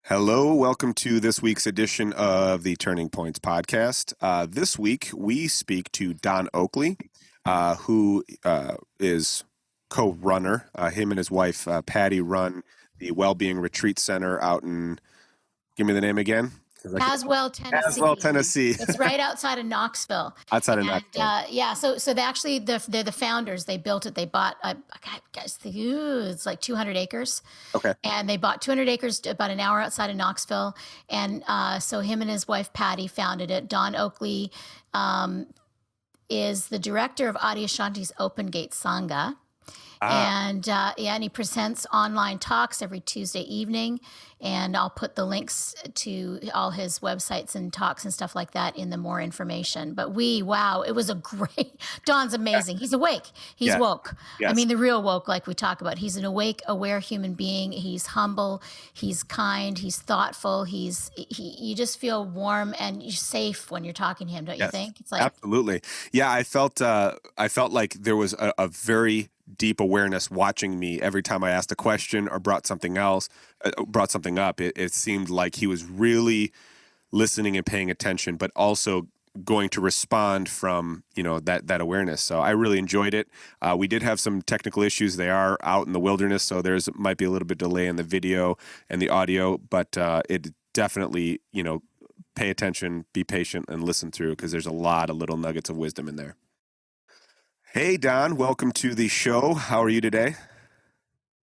Hello, welcome to this week's edition of the Turning Points podcast. This week, we speak to Don Oakley, who is co-runner. Him and his wife, Patty, run the Wellbeing Retreat Center out in, give me the name again. Tazewell, Tennessee. Tazewell, Tennessee. It's right outside of Knoxville. Outside of Knoxville. Yeah, so they actually, they're the founders. They built it. They bought, it's like 200 acres. Okay. And they bought 200 acres about an hour outside of Knoxville. And so him and his wife, Patty, founded it. Don Oakley is the director of Adyashanti's Open Gate Sangha. And he presents online talks every Tuesday evening, and I'll put the links to all his websites and talks and stuff like that in the more information. But it was a great, Don's amazing. He's awake. He's woke. Yes. I mean, the real woke, like we talk about. He's an awake, aware human being. He's humble. He's kind. He's thoughtful. You just feel warm and safe when you're talking to him, don't you think? It's like, absolutely. Yeah, I felt like there was a very deep awareness watching me every time I asked a question or brought something up. It seemed like he was really listening and paying attention, but also going to respond from, that awareness. So I really enjoyed it. We did have some technical issues. They are out in the wilderness, so might be a little bit delay in the video and the audio, but it definitely, pay attention, be patient, and listen through, because there's a lot of little nuggets of wisdom in there. Hey, Don, welcome to the show. How are you today?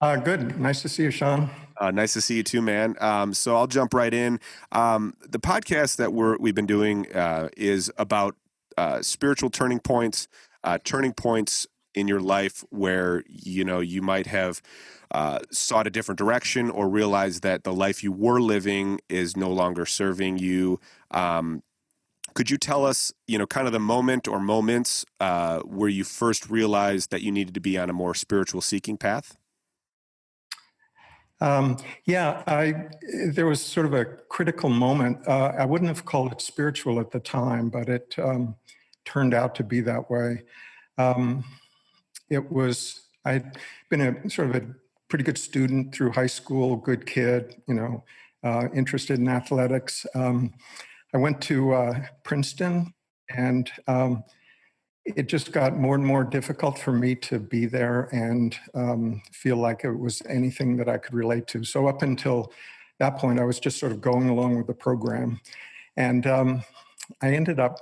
Good. Nice to see you, Sean. Nice to see you too, man. So I'll jump right in. The podcast that we've been doing is about spiritual turning points in your life where, you might have sought a different direction or realized that the life you were living is no longer serving you. Could you tell us, kind of the moment or moments where you first realized that you needed to be on a more spiritual seeking path? There was sort of a critical moment. I wouldn't have called it spiritual at the time, but it turned out to be that way. I'd been a pretty good student through high school, good kid, interested in athletics. I went to Princeton, and it just got more and more difficult for me to be there and feel like it was anything that I could relate to. So up until that point, I was just sort of going along with the program. And I ended up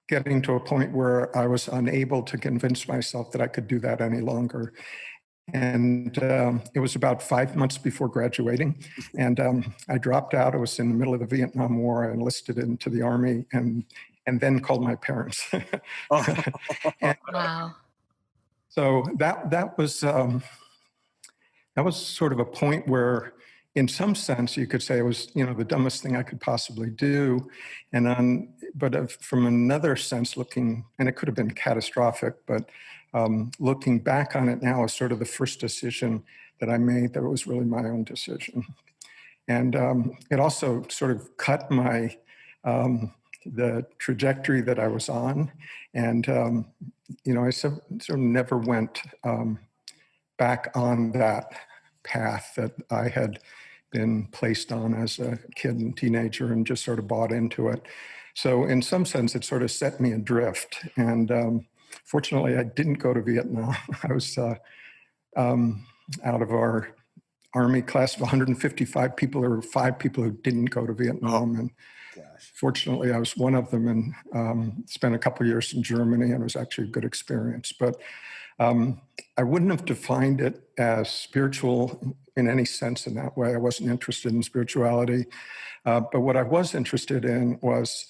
getting to a point where I was unable to convince myself that I could do that any longer. And it was about 5 months before graduating, and I dropped out. I was in the middle of the Vietnam War. I enlisted into the Army, and then called my parents. wow. So that was sort of a point where, in some sense, you could say it was the dumbest thing I could possibly do, but from another sense, looking, and it could have been catastrophic, but looking back on it now is sort of the first decision that I made that was really my own decision. And it also sort of cut the trajectory that I was on. And, I sort of never went back on that path that I had been placed on as a kid and teenager, and just sort of bought into it. So in some sense, it sort of set me adrift. And fortunately, I didn't go to Vietnam. I was out of our Army class of 155 people. There were 5 people who didn't go to Vietnam. And fortunately, I was one of them, and spent a couple of years in Germany, and it was actually a good experience. But I wouldn't have defined it as spiritual in any sense in that way. I wasn't interested in spirituality. But what I was interested in was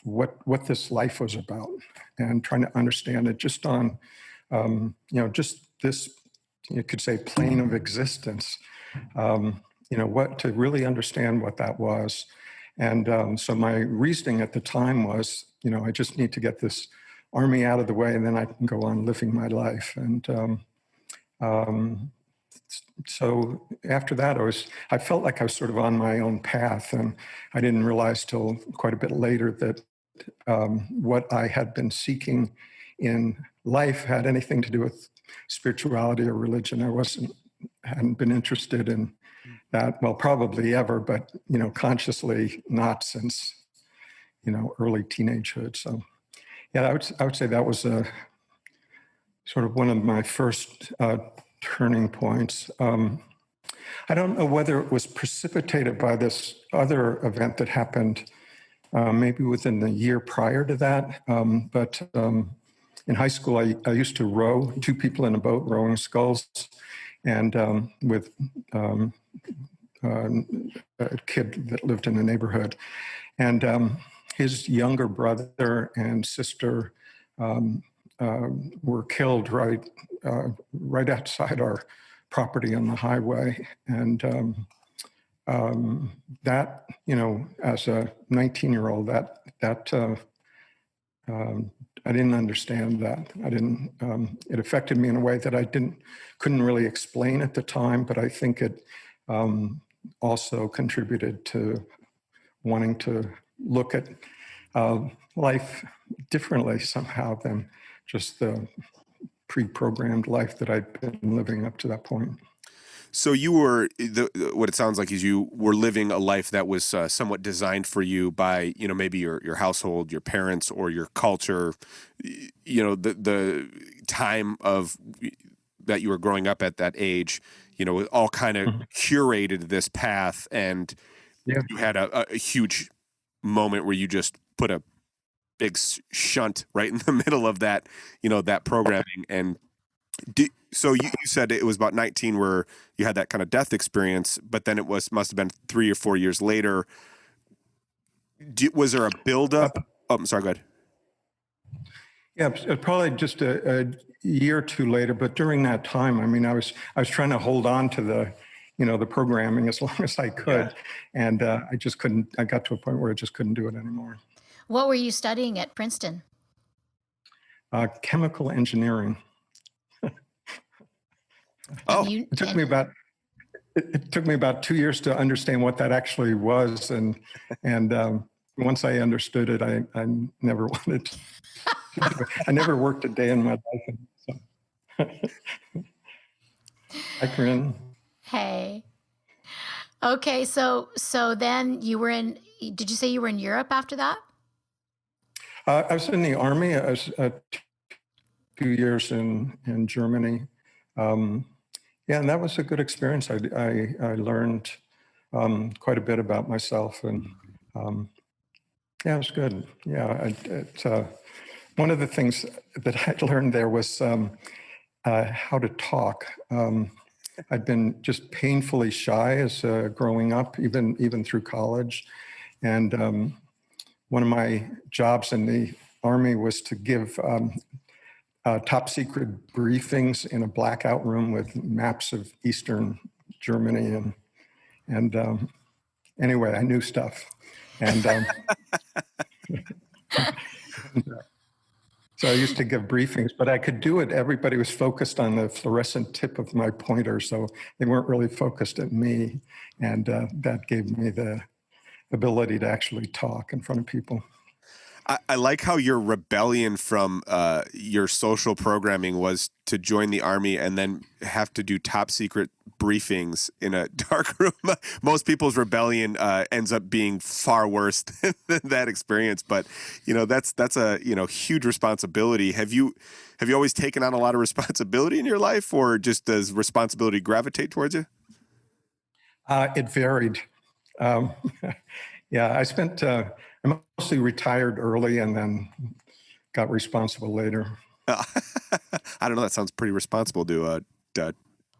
what this life was about, and trying to understand it just on, just this, you could say, plane of existence, to really understand what that was. And so my reasoning at the time was, I just need to get this Army out of the way, and then I can go on living my life. And so after that, I felt like I was sort of on my own path, and I didn't realize till quite a bit later that what I had been seeking in life had anything to do with spirituality or religion. I hadn't been interested in that, well, probably ever, but, consciously not since, early teenagehood. So yeah, I would say that was a sort of one of my first turning points. I don't know whether it was precipitated by this other event that happened maybe within the year prior to that. But in high school, I used to row, two people in a boat rowing sculls, and with a kid that lived in the neighborhood. And his younger brother and sister were killed right outside our property on the highway. And that, as a 19-year-old, I didn't understand that. It affected me in a way that I couldn't really explain at the time, but I think it also contributed to wanting to look at life differently somehow than just the pre-programmed life that I'd been living up to that point. So you were what it sounds like is you were living a life that was somewhat designed for you by maybe your household, your parents, or your culture. The time of that you were growing up at that age. It all kind of curated this path, and you had a huge moment where you just put a big shunt right in the middle of that that programming. And so you said it was about 19 where you had that kind of death experience, but then must have been 3 or 4 years later. Was there a buildup? Oh, I'm sorry, go ahead. Yeah, probably just a year or two later, but during that time, I mean, I was trying to hold on to the programming as long as I could, and I just couldn't. I got to a point where I just couldn't do it anymore. What were you studying at Princeton? Chemical engineering. It took me about 2 years to understand what that actually was, and once I understood it, I never wanted to. I never worked a day in my life. So. Hi, Corinne. Hey. Okay, so then you were in. Did you say you were in Europe after that? I was in the Army. I was 2 years in Germany. Yeah, and that was a good experience. I learned quite a bit about myself, and yeah, it was good. Yeah, one of the things that I learned there was how to talk. I'd been just painfully shy as growing up, even through college, and one of my jobs in the Army was to give top secret briefings in a blackout room with maps of Eastern Germany, and anyway, I knew stuff, and so I used to give briefings, but I could do it. Everybody was focused on the fluorescent tip of my pointer, so they weren't really focused at me, and that gave me the ability to actually talk in front of people. I like how your rebellion from your social programming was to join the Army and then have to do top secret briefings in a dark room. Most people's rebellion ends up being far worse than that experience, but that's a huge responsibility. Have you always taken on a lot of responsibility in your life, or just does responsibility gravitate towards you? It varied. Yeah, I mostly retired early and then got responsible later. I don't know. That sounds pretty responsible to a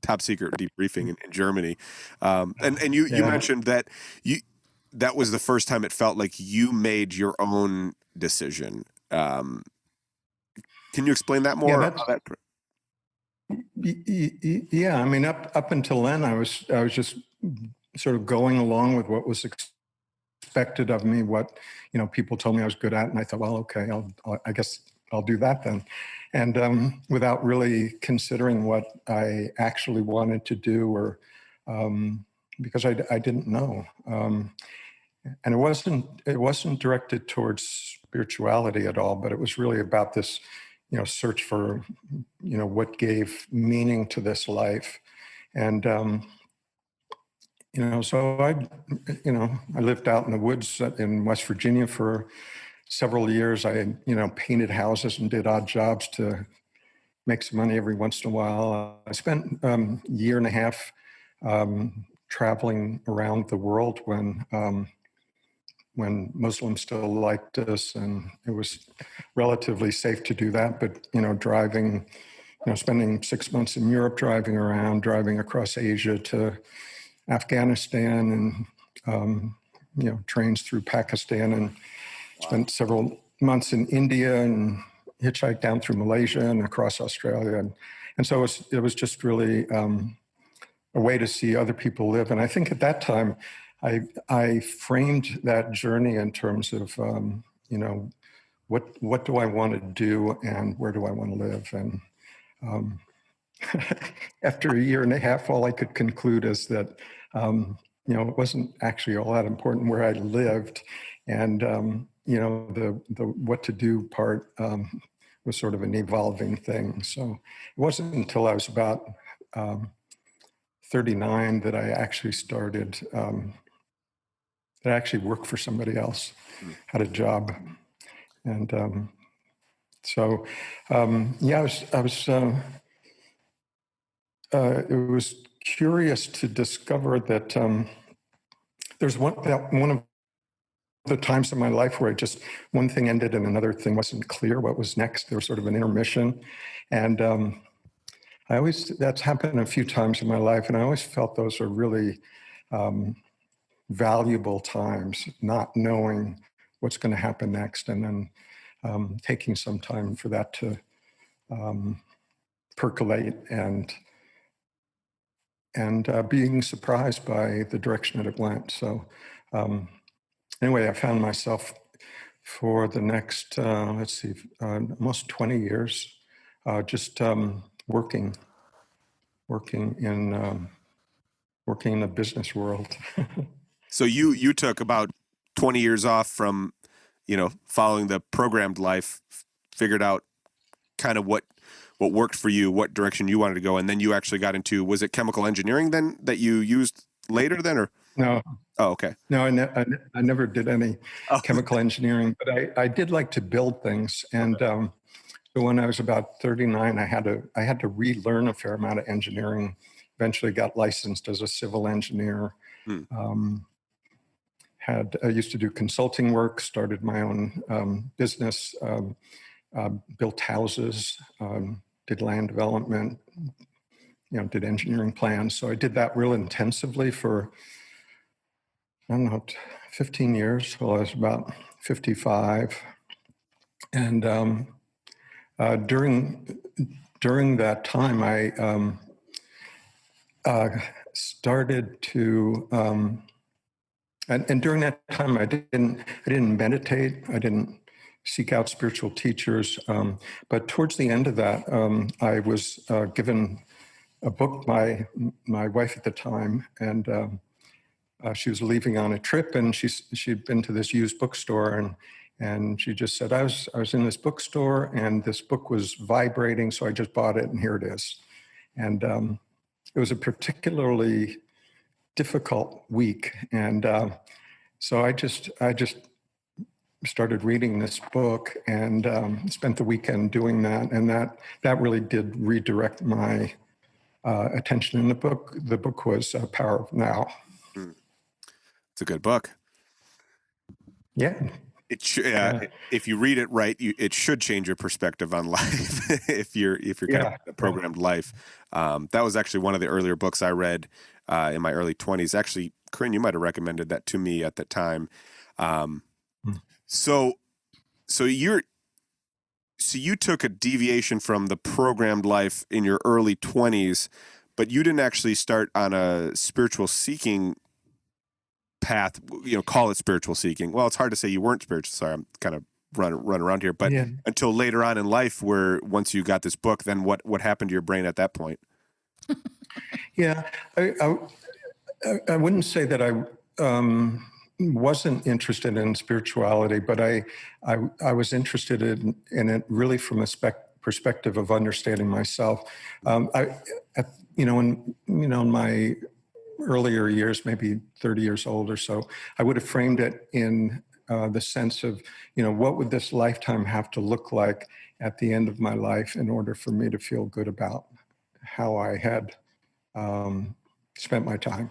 top secret debriefing in Germany. And you mentioned that that was the first time it felt like you made your own decision. Can you explain that more? Yeah, I mean, up until then, I was just sort of going along with what was expected of me, what people told me I was good at, and I thought, well, okay, I guess I'll do that then, and without really considering what I actually wanted to do, or because I didn't know, and it wasn't directed towards spirituality at all, but it was really about this search for what gave meaning to this life, and So I lived out in the woods in West Virginia for several years. I, painted houses and did odd jobs to make some money every once in a while. I spent a year and a half traveling around the world when Muslims still liked us, and it was relatively safe to do that. But driving, spending 6 months in Europe, driving around, driving across Asia to Afghanistan, and trains through Pakistan, and spent several months in India, and hitchhiked down through Malaysia and across Australia, and so it was just really a way to see other people live. And I think at that time, I framed that journey in terms of what do I want to do and where do I want to live. And after a year and a half, all I could conclude is that it wasn't actually all that important where I lived, and the what to do part was sort of an evolving thing. So it wasn't until I was about 39 that I actually started, that I actually worked for somebody else, had a job. And it was curious to discover that there's one of the times in my life where one thing ended and another thing wasn't clear what was next. There was sort of an intermission. And that's happened a few times in my life, and I always felt those are really valuable times, not knowing what's going to happen next, and then taking some time for that to percolate, and being surprised by the direction that it went. So anyway, I found myself for the next, almost 20 years, just working in the business world. So you took about 20 years off from, following the programmed life, figured out kind of what worked for you, what direction you wanted to go, and then you actually got into, was it chemical engineering then that you used later then, or? No. Oh, okay. No, I never did any chemical engineering, but I did like to build things. And so when I was about 39, I had to relearn a fair amount of engineering. Eventually got licensed as a civil engineer. I used to do consulting work, started my own business, built houses, did land development, did engineering plans. So I did that real intensively for, 15 years till I was about 55. And during that time, I started to, and during that time, I didn't meditate. I didn't seek out spiritual teachers. But towards the end of that, I was given a book by my wife at the time, and she was leaving on a trip, and she'd been to this used bookstore, and she just said, I was in this bookstore, and this book was vibrating, so I just bought it, and here it is. And it was a particularly difficult week, and so I just started reading this book, and spent the weekend doing that, and that really did redirect my attention. And the book was Power of Now. It's a good book. Yeah. If you read it right, it should change your perspective on life. if you're kind of a programmed life. That was actually one of the earlier books I read in my early 20s. Actually, Corinne, you might have recommended that to me at that time. So you took a deviation from the programmed life in your early 20s, but you didn't actually start on a spiritual seeking path, call it spiritual seeking. Well, it's hard to say you weren't spiritual. Sorry, I'm kind of run around here, but until later on in life, where once you got this book, then what happened to your brain at that point? Yeah, I wouldn't say that I wasn't interested in spirituality, but I was interested in it really from a perspective of understanding myself. In my earlier years, maybe 30 years old or so, I would have framed it in the sense of, what would this lifetime have to look like at the end of my life in order for me to feel good about how I had spent my time.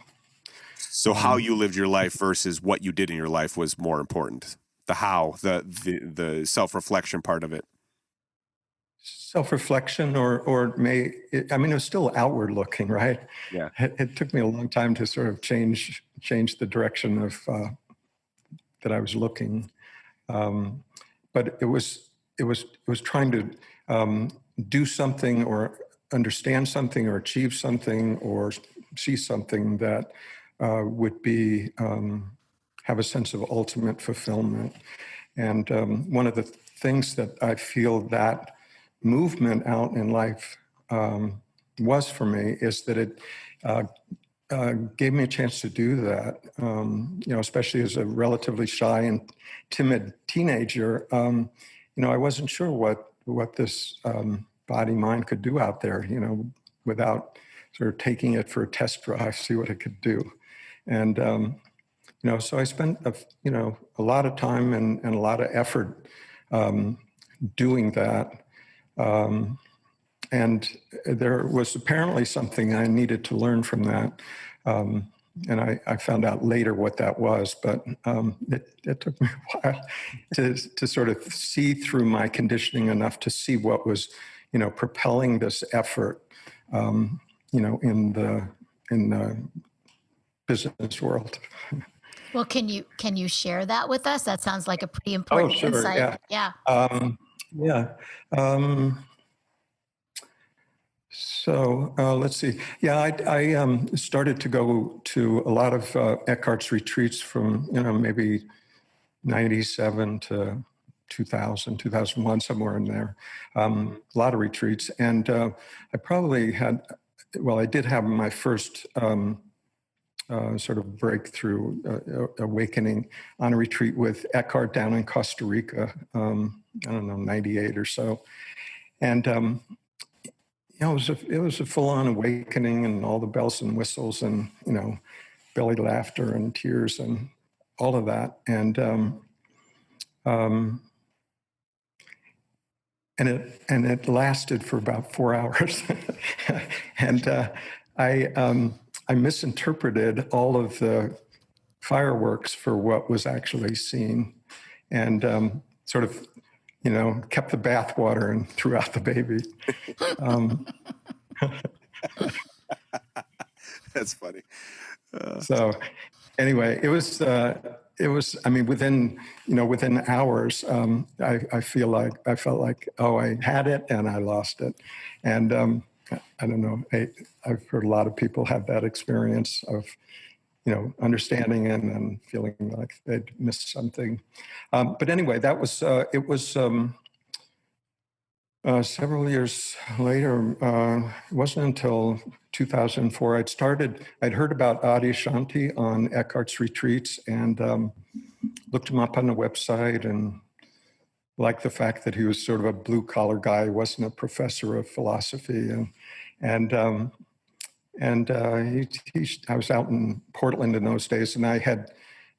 So how you lived your life versus what you did in your life was more important. The how, the self-reflection part of it. Self-reflection it was still outward looking, right? Yeah. It took me a long time to sort of change the direction of that I was looking. But it was trying to do something or understand something or achieve something or see something that would be have a sense of ultimate fulfillment. And one of the things that I feel that movement out in life was for me is that it gave me a chance to do that. Especially as a relatively shy and timid teenager, I wasn't sure what this body mind could do out there, without sort of taking it for a test drive, see what it could do. And so I spent a lot of time and a lot of effort doing that. And there was apparently something I needed to learn from that. And I found out later what that was, but it took me a while to sort of see through my conditioning enough to see what was, propelling this effort, in the business world. Well, can you share that with us? That sounds like a pretty important sure, insight. yeah. Yeah. Yeah. So let's see. Yeah, I started to go to a lot of Eckhart's retreats from, maybe 97 to 2000, 2001, somewhere in there. A lot of retreats. And I probably I did have my first sort of breakthrough awakening on a retreat with Eckhart down in Costa Rica, I don't know, 98 or so. And it was a full-on awakening, and all the bells and whistles, and belly laughter and tears and all of that, and it lasted for about 4 hours, and I misinterpreted all of the fireworks for what was actually seen, and sort of kept the bathwater and threw out the baby. That's funny. So anyway, it was, I mean, within hours, I felt like, oh, I had it and I lost it. And I don't know, I've heard a lot of people have that experience of, understanding it and then feeling like they'd missed something. But anyway, it was several years later. It wasn't until 2004 I'd heard about Adyashanti on Eckhart's retreats, and looked him up on the website, and liked the fact that he was sort of a blue collar guy, wasn't a professor of philosophy, I was out in Portland in those days, and I had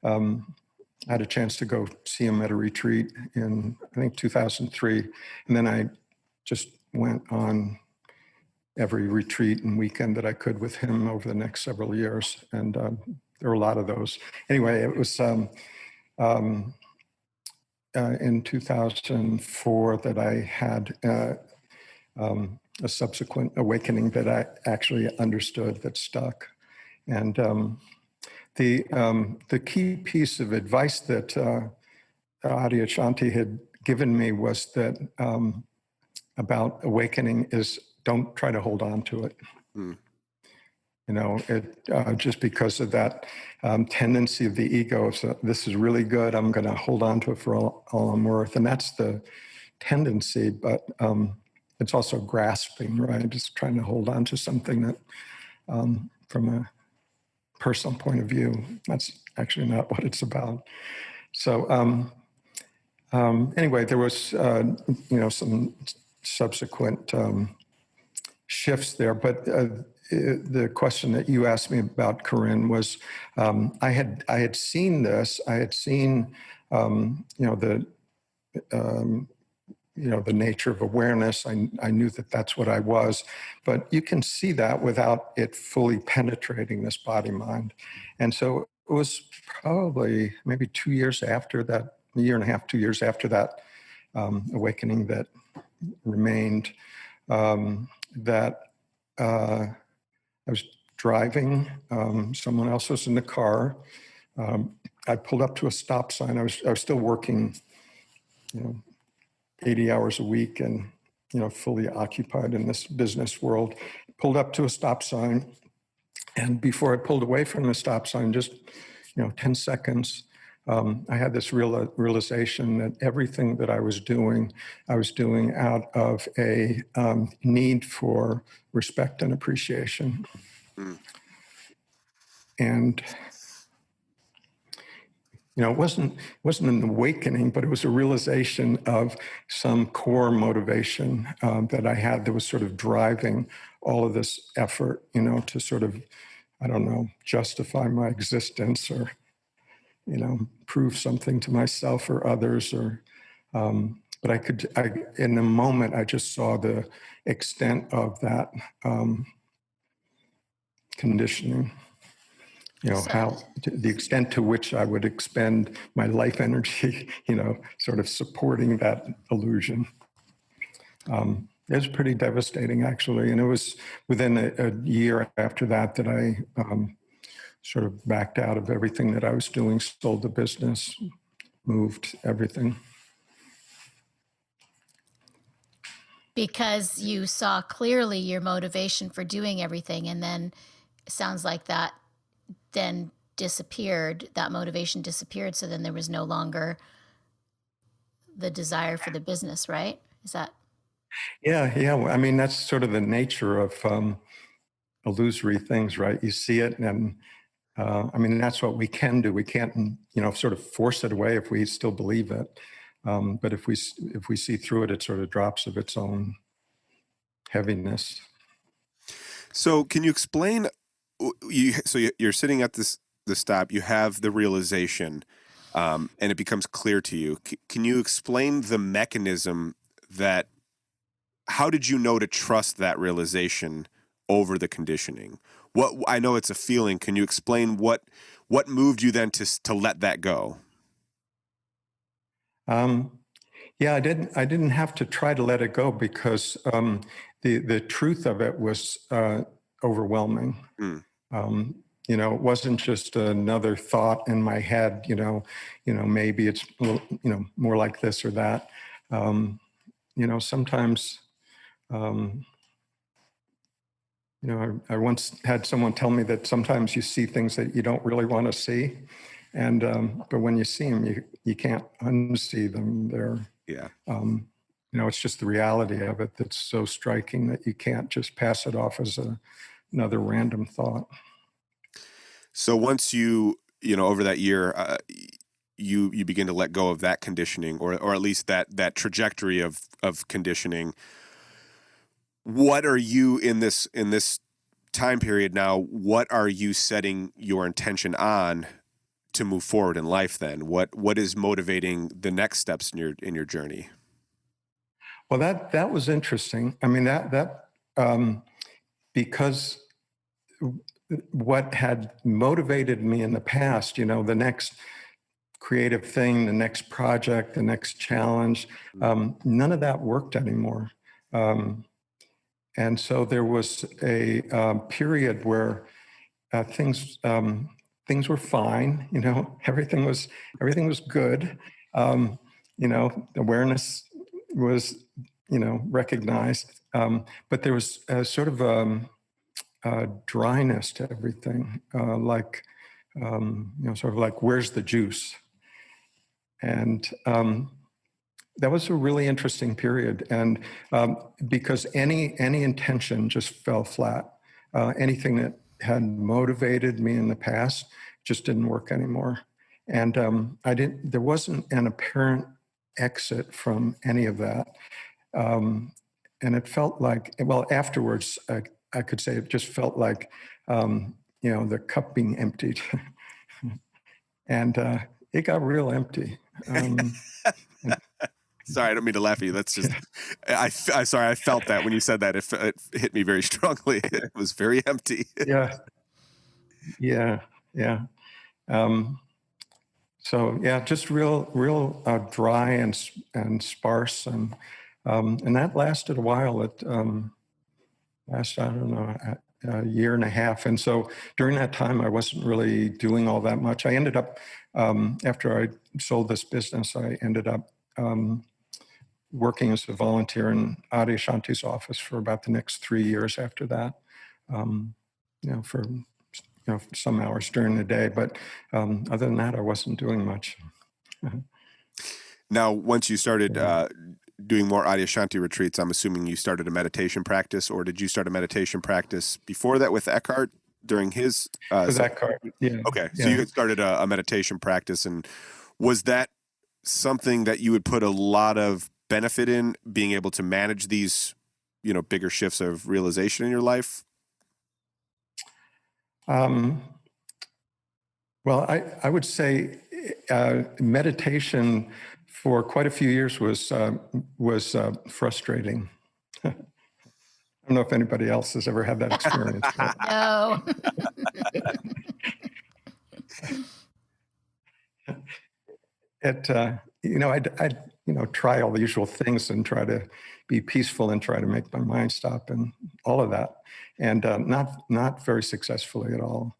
a chance to go see him at a retreat in, I think, 2003. And then I just went on every retreat and weekend that I could with him over the next several years. And there were a lot of those. Anyway, it was in 2004 that I had a subsequent awakening that I actually understood, that stuck. And the key piece of advice that Adyashanti had given me was that about awakening is, don't try to hold on to it. Just because of that tendency of the ego. So this is really good, I'm going to hold on to it for all I'm worth. And that's the tendency, but it's also grasping, right? Just trying to hold on to something that, from a personal point of view, that's actually not what it's about. So anyway, there was, some subsequent shifts there, but the question that you asked me about, Corinne, was I had seen this. I had seen the nature of awareness. I knew that that's what I was, but you can see that without it fully penetrating this body mind. And so it was probably maybe 2 years after that, a year and a half, 2 years after that awakening that remained, that I was driving. Someone else was in the car. I pulled up to a stop sign. I was still working, 80 hours a week and, fully occupied in this business world. Pulled up to a stop sign. And before I pulled away from the stop sign, just, 10 seconds, I had this realization that everything that I was doing out of a need for respect and appreciation. Mm. And it wasn't an awakening, but it was a realization of some core motivation that I had that was sort of driving all of this effort, to sort of, I don't know, justify my existence or, prove something to myself or others, or, but in the moment, I just saw the extent of that conditioning. How the extent to which I would expend my life energy, sort of supporting that illusion. It was pretty devastating, actually. And it was within a year after that I sort of backed out of everything that I was doing, sold the business, moved everything. Because you saw clearly your motivation for doing everything, and then it sounds like that then disappeared, that motivation disappeared, so then there was no longer the desire for the business, right? Is that? Yeah. I mean, that's sort of the nature of illusory things, right? You see it, and that's what we can do. We can't, sort of force it away if we still believe it. But if we see through it, it sort of drops of its own heaviness. So can you explain? You're sitting at the stop. You have the realization, and it becomes clear to you. Can you explain the mechanism that? How did you know to trust that realization over the conditioning? What I know it's a feeling. Can you explain what moved you then to let that go? Yeah, I didn't have to try to let it go because the truth of it was overwhelming. Mm. It wasn't just another thought in my head, maybe it's, more like this or that. Sometimes, I once had someone tell me that sometimes you see things that you don't really want to see. And, but when you see them, you can't unsee them. It's just the reality of it that's so striking that you can't just pass it off as another random thought. So once over that year, you begin to let go of that conditioning, or at least that trajectory of conditioning. What are you in this time period now? What are you setting your intention on to move forward in life? Then what is motivating the next steps in your journey? Well, that was interesting. I mean, that because what had motivated me in the past, the next creative thing, the next project, the next challenge, none of that worked anymore. And so there was a period where things were fine. Everything was good. Awareness was, recognized. But there was sort of dryness to everything, sort of like, where's the juice? And that was a really interesting period. And because any intention just fell flat. Anything that had motivated me in the past just didn't work anymore. And there wasn't an apparent exit from any of that. And it felt like, well, afterwards, I could say it just felt like, the cup being emptied. And it got real empty. Sorry, I don't mean to laugh at you. That's just, Yeah, sorry, I felt that when you said that. It hit me very strongly. It was very empty. yeah, yeah, yeah. Um, so yeah, just real dry and sparse, and that lasted a while. It lasted, I don't know, a year and a half. And so during that time, I wasn't really doing all that much. I ended up, after I sold this business, I ended up working as a volunteer in Adyashanti's office for about the next 3 years after that, for some hours during the day. But other than that, I wasn't doing much. Now, once you started Yeah. doing more Adyashanti retreats, I'm assuming you started a meditation practice, or did you start a meditation practice before that with Eckhart during his? For that card, yeah, Okay, so you yeah. had started a meditation practice, and was that something that you would put a lot of benefit in, being able to manage these, bigger shifts of realization in your life? Um, well, I would say meditation for quite a few years was frustrating. I don't know if anybody else has ever had that experience, but No. it I'd try all the usual things and try to be peaceful and try to make my mind stop and all of that, and not very successfully at all.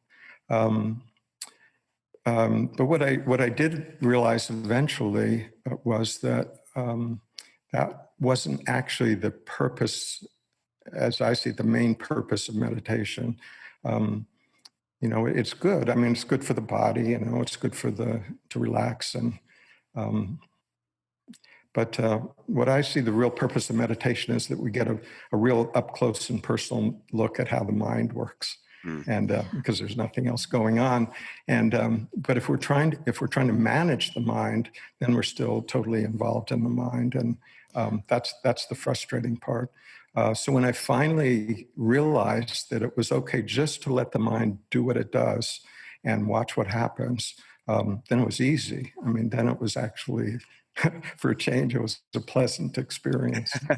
Um, but what I did realize eventually was that that wasn't actually the purpose, as I see the main purpose of meditation. Um, it's good. I mean, it's good for the body. It's good to relax and. Um, but what I see the real purpose of meditation is that we get a real up close and personal look at how the mind works, Mm. and because there's nothing else going on. And but if we're trying to manage the mind, then we're still totally involved in the mind, and that's the frustrating part. So when I finally realized that it was okay just to let the mind do what it does and watch what happens, then it was easy. I mean, then it was actually, for a change, it was a pleasant experience. So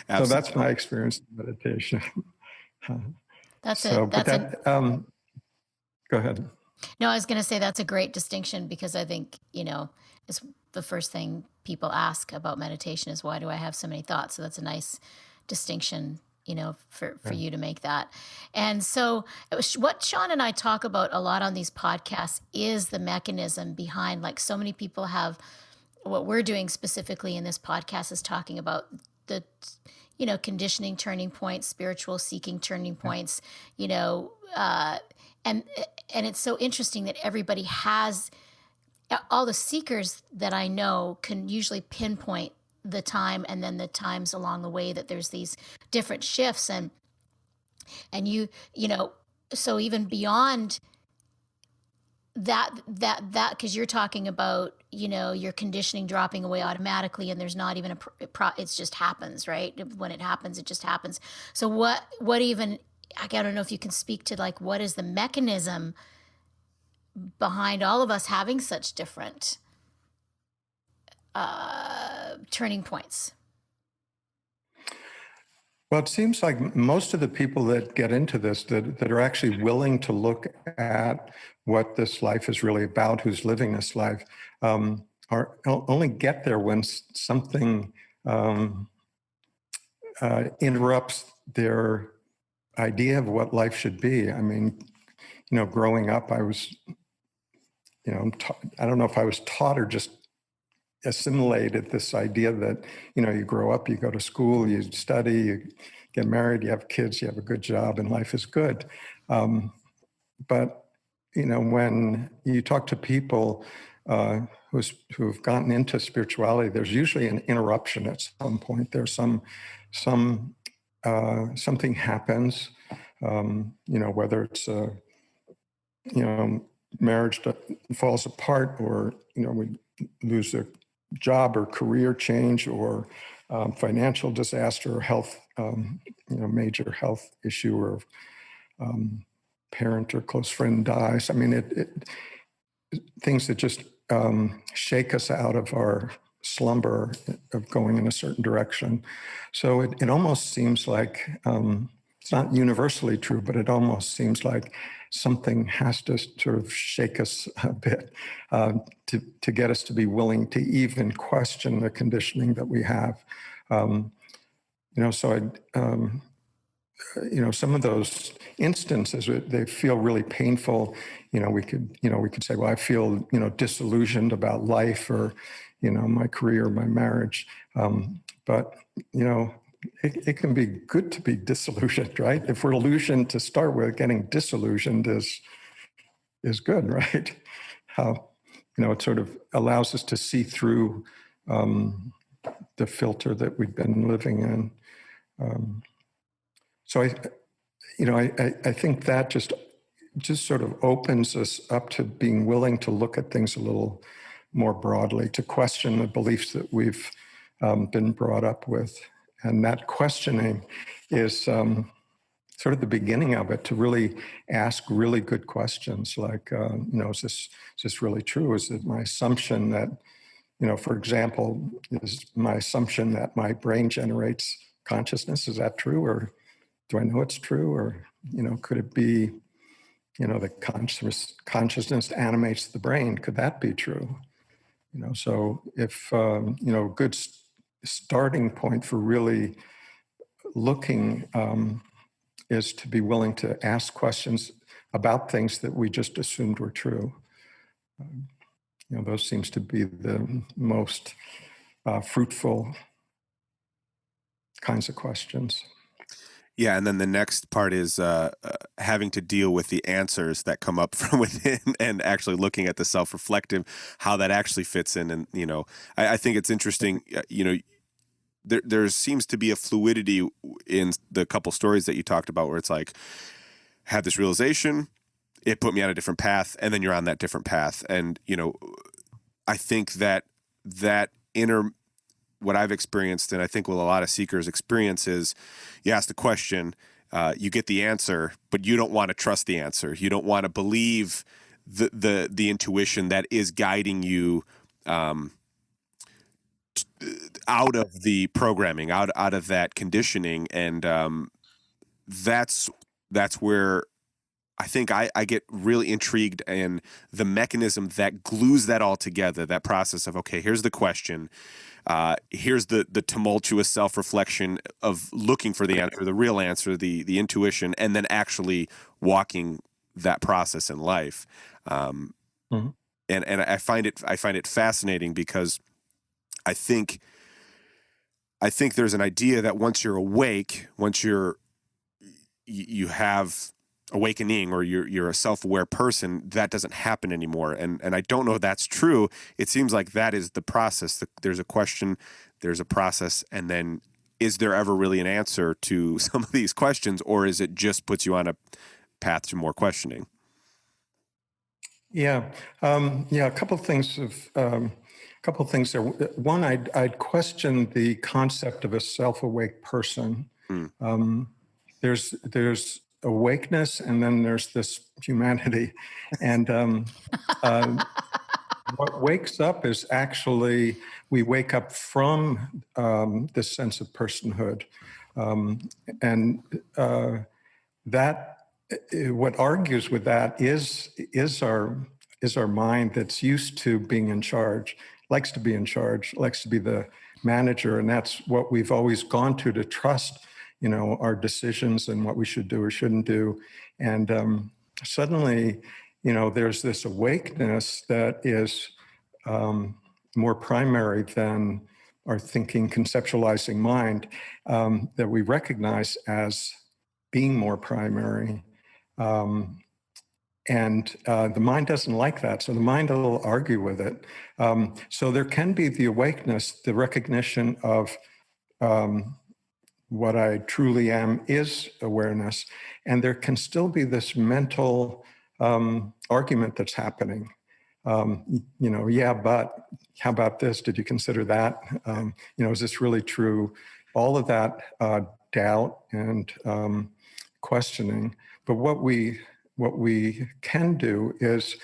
Absolutely. that's my experience in meditation. That's a So, but that's a that, go ahead. no, I was going to say that's a great distinction because I think, it's the first thing people ask about meditation is why do I have so many thoughts? So that's a nice distinction, for Yeah. you to make that. And so what Sean and I talk about a lot on these podcasts is the mechanism behind, like, so many people have what we're doing specifically in this podcast is talking about the conditioning turning points, spiritual seeking turning points, and it's so interesting that everybody has, all the seekers that I know can usually pinpoint the time and then the times along the way that there's these different shifts, and so even beyond that because you're talking about your conditioning dropping away automatically, and there's not even it just happens, right? When it happens, it just happens. So what even, I don't know if you can speak to, like, what is the mechanism behind all of us having such different turning points? Well, it seems like most of the people that get into this, that are actually willing to look at what this life is really about, who's living this life, only get there when something interrupts their idea of what life should be. I mean, growing up, I was, I don't know if I was taught or just assimilated this idea that, you grow up, you go to school, you study, you get married, you have kids, you have a good job, and life is good. But, when you talk to people who've gotten into spirituality, there's usually an interruption at some point. There's something happens, whether it's marriage that falls apart, or we lose a job or career change, or financial disaster or health, major health issue, or parent or close friend dies. I mean, things that just shake us out of our slumber of going in a certain direction. So it almost seems like, it's not universally true, but it almost seems like something has to sort of shake us a bit to get us to be willing to even question the conditioning that we have. Some of those instances, they feel really painful. We could say, well, I feel, disillusioned about life, or, my career, my marriage. But, it can be good to be disillusioned, right? If we're illusioned to start with, getting disillusioned is good, right? It sort of allows us to see through the filter that we've been living in. So I think that just sort of opens us up to being willing to look at things a little more broadly, to question the beliefs that we've been brought up with. And that questioning is sort of the beginning of it, to really ask really good questions like, is this really true? Is it my assumption that, for example, is my assumption that my brain generates consciousness? Is that true? Or do I know it's true? Or, could it be, the consciousness animates the brain? Could that be true? So if, good starting point for really looking is to be willing to ask questions about things that we just assumed were true. Those seems to be the most fruitful kinds of questions. Yeah, and then the next part is having to deal with the answers that come up from within, and actually looking at the self-reflective, how that actually fits in. And I think it's interesting. There seems to be a fluidity in the couple stories that you talked about, where it's like, had this realization, it put me on a different path, and then you're on that different path. And I think that inner, what I've experienced, and I think what a lot of seekers experience, is you ask the question, you get the answer, but you don't want to trust the answer. You don't want to believe the intuition that is guiding you out of the programming, out of that conditioning. And that's where I think I get really intrigued in the mechanism that glues that all together, that process of, okay, here's the question. Here's the tumultuous self-reflection of looking for the answer, the real answer, the intuition, and then actually walking that process in life. And I find it fascinating, because I think there's an idea that once you're awake, once you have awakening, or you're a self-aware person, that doesn't happen anymore. And I don't know if that's true. It seems like that is the process. There's a question, there's a process, and then is there ever really an answer to some of these questions, or is it just puts you on a path to more questioning? Yeah. A couple of things there. One, I'd question the concept of a self-awake person. There's awakeness, and then there's this humanity. And what wakes up is actually, we wake up from this sense of personhood. And that, what argues with that is our mind that's used to being in charge, likes to be in charge, likes to be the manager. And that's what we've always gone to trust, our decisions and what we should do or shouldn't do. And suddenly, there's this awakeness that is more primary than our thinking, conceptualizing mind, that we recognize as being more primary. And the mind doesn't like that. So the mind will argue with it. So there can be the awakeness, the recognition of what I truly am is awareness. And there can still be this mental argument that's happening. Yeah, but how about this? Did you consider that? Is this really true? All of that doubt and questioning. But what we can do is,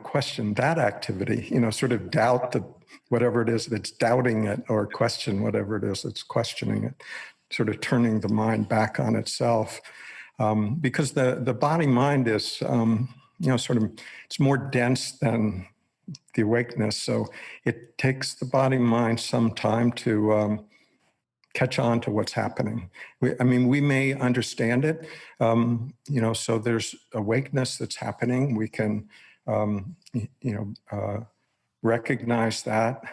question that activity. Sort of doubt whatever it is that's doubting it, or question whatever it is that's questioning it. Sort of turning the mind back on itself, because the body mind is, sort of, it's more dense than the awakeness. So it takes the body mind some time to catch on to what's happening. We may understand it, so there's awakeness that's happening. We can, recognize that.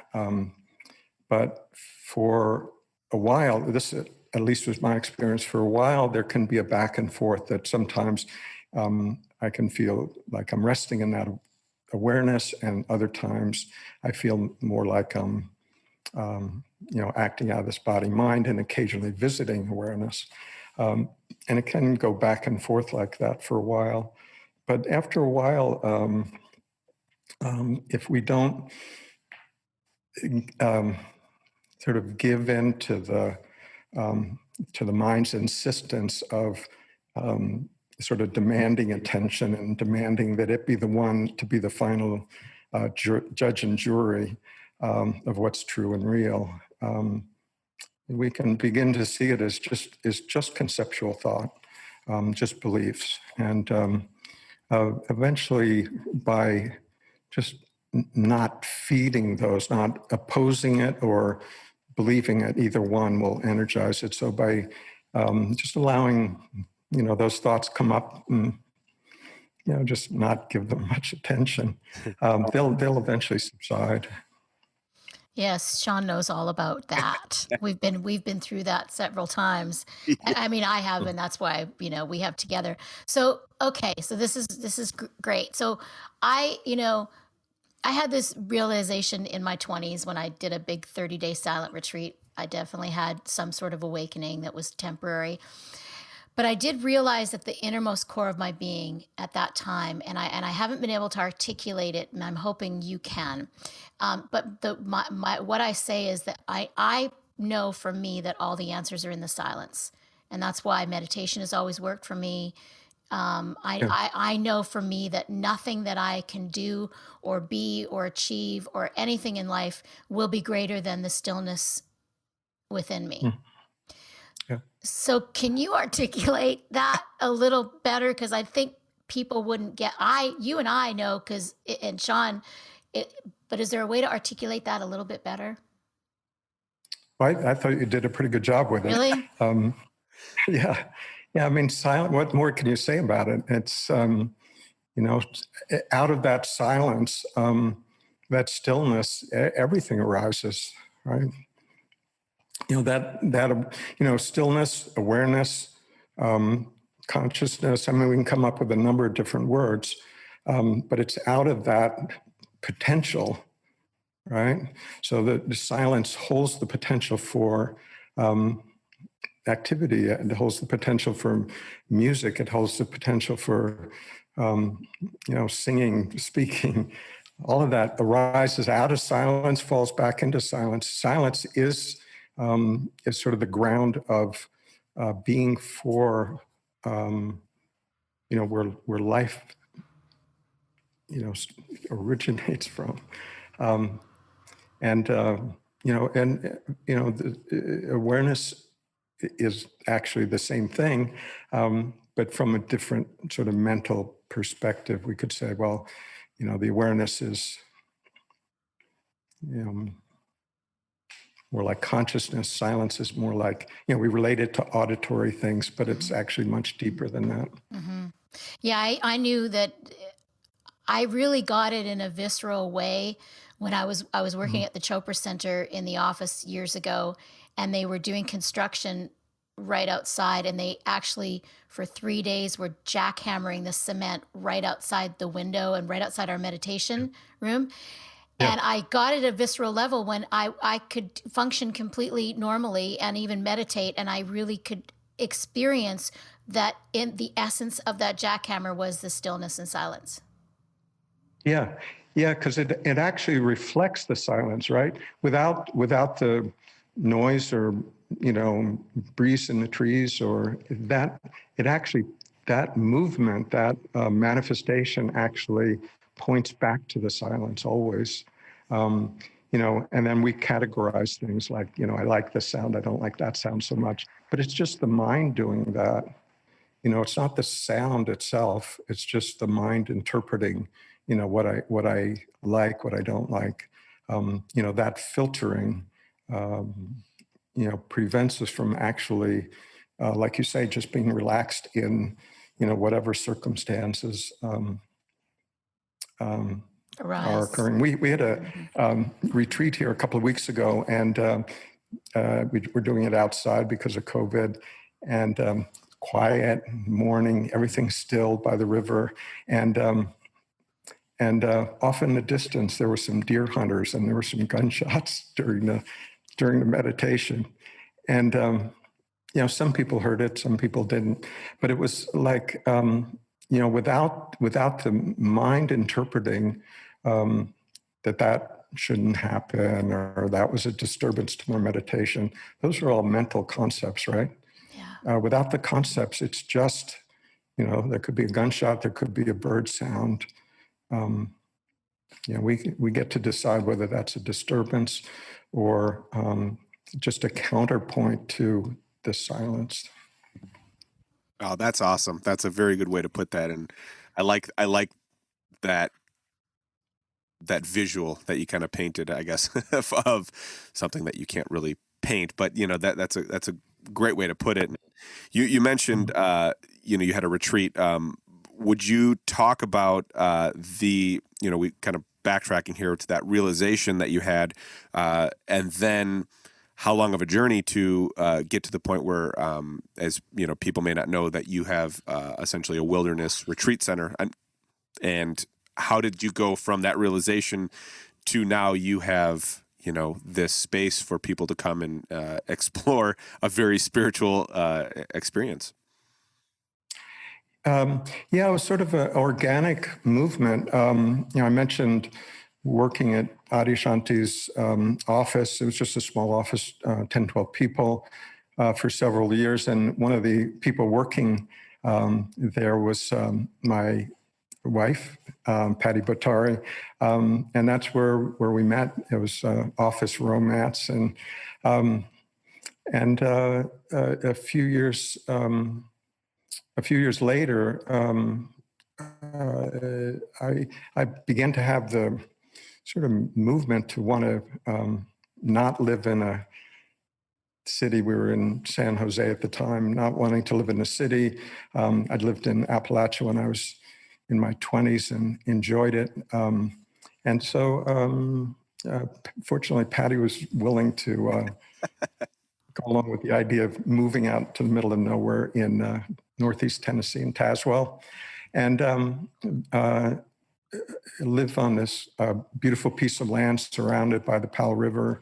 But for a while, this at least was my experience, for a while, there can be a back and forth that sometimes I can feel like I'm resting in that awareness, and other times I feel more like I'm acting out of this body mind and occasionally visiting awareness. And it can go back and forth like that for a while. But after a while, if we don't sort of give in to the mind's insistence of sort of demanding attention and demanding that it be the one to be the final judge and jury of what's true and real, we can begin to see it as just conceptual thought, just beliefs, and eventually, by just not feeding those, not opposing it or believing it, either one will energize it. So by just allowing, those thoughts come up and, just not give them much attention, they'll eventually subside. Yes, Sean knows all about that. We've been through that several times. I have, and that's why we have together. So okay, so this is great. So I had this realization in my 20s when I did a big 30-day silent retreat. I definitely had some sort of awakening that was temporary. But I did realize that the innermost core of my being at that time, and I haven't been able to articulate it, and I'm hoping you can. But what I say is that I know for me that all the answers are in the silence, and that's why meditation has always worked for me. I know for me that nothing that I can do or be or achieve or anything in life will be greater than the stillness within me. Yeah. So can you articulate that a little better? Because I think people wouldn't get, you and I know, and Sean, but is there a way to articulate that a little bit better? Well, I thought you did a pretty good job with it. Really? Yeah. Silent, what more can you say about it? It's, out of that silence, that stillness, everything arises, right? Stillness, awareness, consciousness. We can come up with a number of different words, but it's out of that potential, right? So the silence holds the potential for activity. It holds the potential for music. It holds the potential for, singing, speaking. All of that arises out of silence, falls back into silence. Silence is sort of the ground of being for, where life, originates from. The awareness is actually the same thing, but from a different sort of mental perspective. We could say, well, the awareness is, more like consciousness. Silence is more like, we relate it to auditory things, but it's actually much deeper than that. Mm-hmm. Yeah, I knew that I really got it in a visceral way when I was working at the Chopra Center in the office years ago, and they were doing construction right outside, and they actually for 3 days were jackhammering the cement right outside the window and right outside our meditation room. Yeah. And I got it at a visceral level when I could function completely normally and even meditate, and I really could experience that in the essence of that jackhammer was the stillness and silence. Yeah, yeah, because it actually reflects the silence, right? Without the noise or breeze in the trees or that, it actually, that movement, that manifestation actually points back to the silence always. Um, and then we categorize things like, I like this sound, I don't like that sound so much, but it's just the mind doing that. It's not the sound itself, it's just the mind interpreting, what I like, what I don't like. That filtering, prevents us from actually, like you say, just being relaxed in, whatever circumstances um, are Arise. occurring. We had a retreat here a couple of weeks ago, and we were doing it outside because of COVID, and quiet morning, everything still by the river, and off in the distance there were some deer hunters, and there were some gunshots during the meditation, and some people heard it, some people didn't, but it was like without the mind interpreting that shouldn't happen, or that was a disturbance to my meditation. Those are all mental concepts, right? Yeah. Without the concepts, it's just, there could be a gunshot, there could be a bird sound. We get to decide whether that's a disturbance or just a counterpoint to the silence. Oh, that's awesome. That's a very good way to put that. And I like that visual that you kind of painted, I guess, of something that you can't really paint, but that's a great way to put it. You mentioned you had a retreat. Would you talk about we kind of backtracking here to that realization that you had, and then how long of a journey to get to the point where, as people may not know, that you have essentially a wilderness retreat center, and how did you go from that realization to now you have this space for people to come and explore a very spiritual experience? Yeah, it was sort of an organic movement. I mentioned working at Adyashanti's office. It was just a small office, 10, 12 people for several years. And one of the people working there was my wife, Patty Bottari. And that's where we met. It was office romance. And a few years later, I began to have the sort of movement to want to not live in a city. We were in San Jose at the time, not wanting to live in a city. I'd lived in Appalachia when I was in my 20s and enjoyed it. And so, fortunately, Patty was willing to go along with the idea of moving out to the middle of nowhere in Northeast Tennessee in Tazewell, and live on this beautiful piece of land surrounded by the Powell River.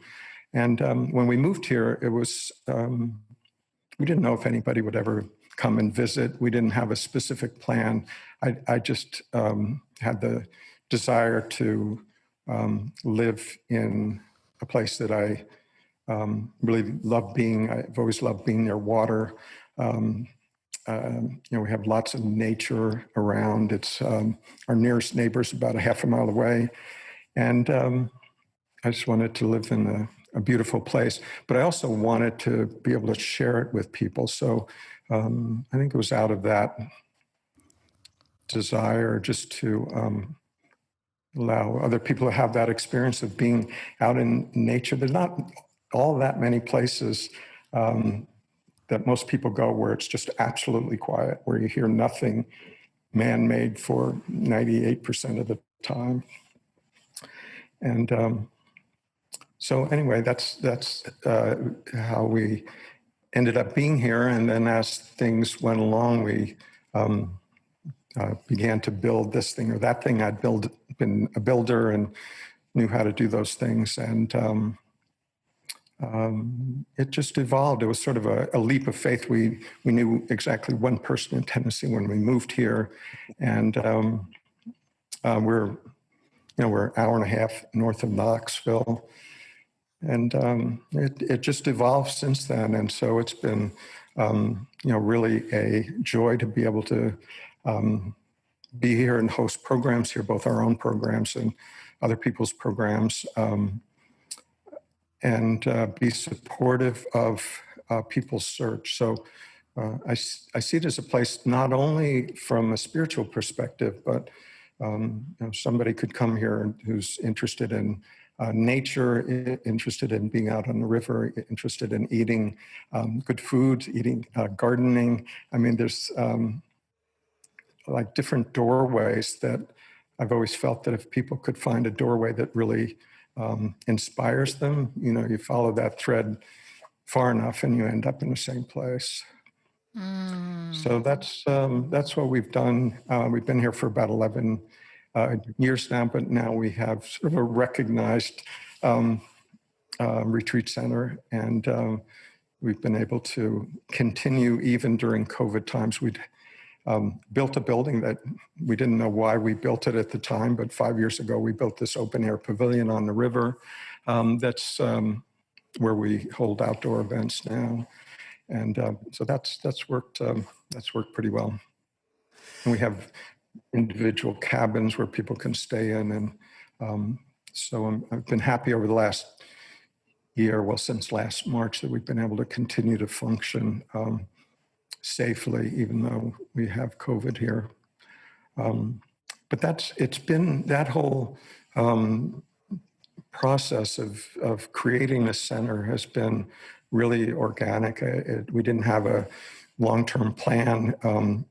And when we moved here, it was, we didn't know if anybody would ever come and visit. We didn't have a specific plan. I just had the desire to live in a place that I really love being. I've always loved being near water. We have lots of nature around. It's our nearest neighbor's about a half a mile away. And I just wanted to live in a beautiful place, but I also wanted to be able to share it with people. So I think it was out of that desire just to allow other people to have that experience of being out in nature. There's not all that many places that most people go where it's just absolutely quiet, where you hear nothing man-made for 98% of the time. And so anyway, that's how we ended up being here. And then as things went along, we began to build this thing or that thing. I'd been a builder and knew how to do those things. And it just evolved. It was sort of a leap of faith. We knew exactly one person in Tennessee when we moved here. And we're we're an hour and a half north of Knoxville. And it just evolved since then. And so it's been, really a joy to be able to be here and host programs here, both our own programs and other people's programs, and be supportive of people's search. So I see it as a place not only from a spiritual perspective, but somebody could come here who's interested in nature, interested in being out on the river, interested in eating good food, eating gardening. I mean, there's like different doorways that I've always felt that if people could find a doorway that really inspires them, you follow that thread far enough and you end up in the same place. So that's what we've done. We've been here for about 11 years now, but now we have sort of a recognized retreat center, and we've been able to continue even during COVID times. We'd built a building that we didn't know why we built it at the time, but 5 years ago we built this open air pavilion on the river. That's where we hold outdoor events now. And so that's worked pretty well. And we have individual cabins where people can stay in, and so I've been happy over the last year, well, since last March, that we've been able to continue to function safely, even though we have COVID here. But it's been that whole process of creating a center has been really organic. We didn't have a long-term plan.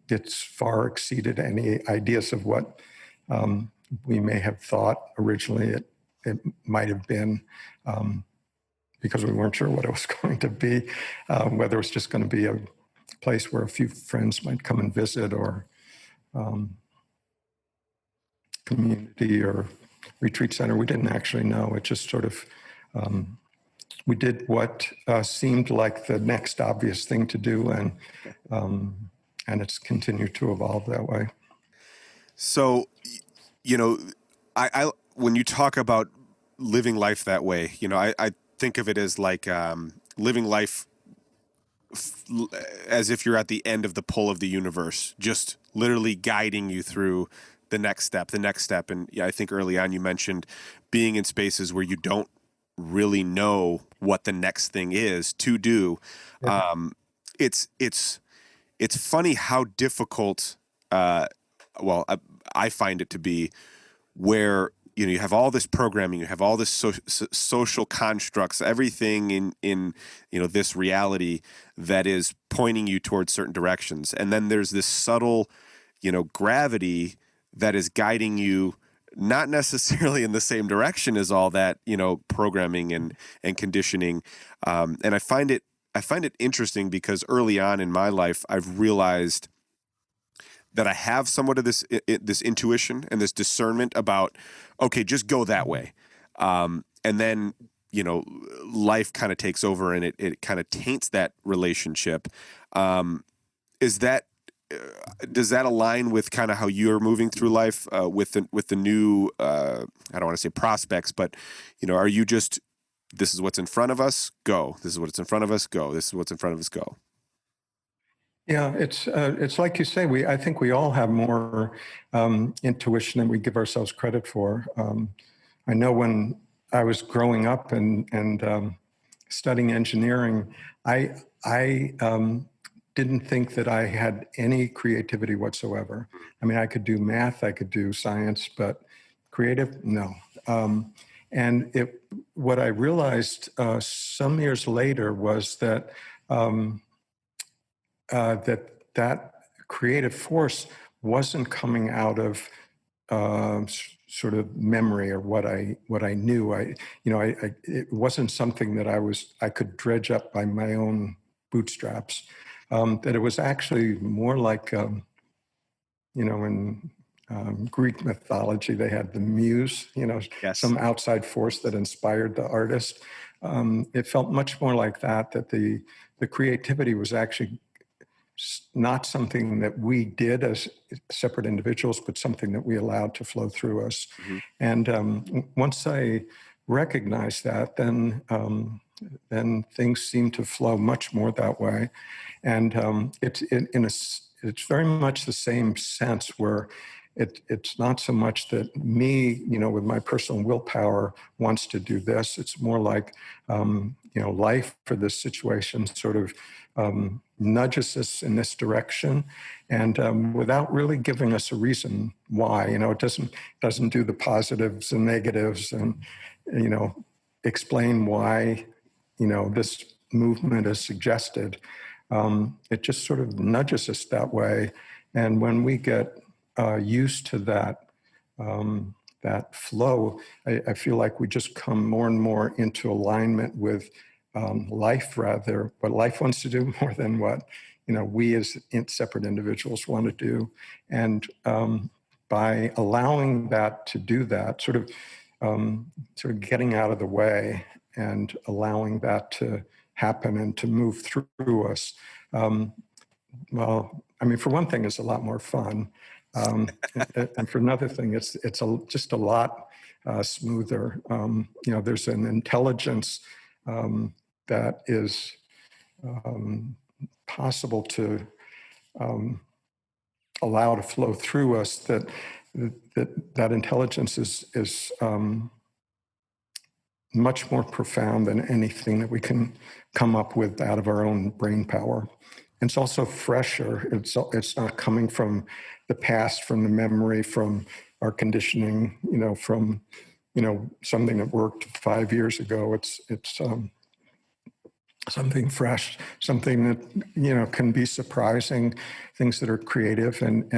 It's far exceeded any ideas of what we may have thought originally it might have been, because we weren't sure what it was going to be, whether it was just going to be a place where a few friends might come and visit, or community or retreat center. We didn't actually know. It just sort of, we did what seemed like the next obvious thing to do, and it's continued to evolve that way. So, I when you talk about living life that way, I think of it as like living life as if you're at the end of the pull of the universe, just literally guiding you through the next step. And I think early on you mentioned being in spaces where you don't really know what the next thing is to do. Yeah. It's funny how difficult, I find it to be, where you have all this programming, you have all this social constructs, everything in this reality that is pointing you towards certain directions, and then there's this subtle gravity that is guiding you not necessarily in the same direction as all that programming and conditioning, and I find it interesting because early on in my life I've realized that I have somewhat of this intuition and this discernment about, okay, just go that way. And then, life kind of takes over and it kind of taints that relationship. Does that align with kind of how you're moving through life with the new, I don't want to say prospects, but, are you just, this is what's in front of us, go. This is what's in front of us, go. This is what's in front of us, go. Yeah, it's like you say. I think we all have more intuition than we give ourselves credit for. I know when I was growing up and studying engineering, I didn't think that I had any creativity whatsoever. I mean, I could do math, I could do science, but creative, no. And what I realized some years later was that. That creative force wasn't coming out of sort of memory or what I knew. It wasn't something that I could dredge up by my own bootstraps. That it was actually more like, in Greek mythology, they had the muse, yes. Some outside force that inspired the artist. It felt much more like that the creativity was actually not something that we did as separate individuals, but something that we allowed to flow through us. Mm-hmm. And once I recognized that, then things seem to flow much more that way. And it's very much the same sense where it's not so much that me, with my personal willpower wants to do this. It's more like, life for this situation sort of nudges us in this direction, and without really giving us a reason why. It doesn't do the positives and negatives, and explain why this movement is suggested. It just sort of nudges us that way, and when we get used to that flow, I feel like we just come more and more into alignment with life, rather, what life wants to do more than what we as separate individuals want to do. And by allowing that to do that, sort of getting out of the way and allowing that to happen and to move through us, well, I mean, for one thing, it's a lot more fun. And for another thing, it's just a lot smoother. There's an intelligence that is possible to allow to flow through us. That intelligence is much more profound than anything that we can come up with out of our own brain power. It's also fresher. It's not coming from the past, from the memory, from our conditioning, from something that worked 5 years ago. It's something fresh, something that can be surprising, things that are creative, and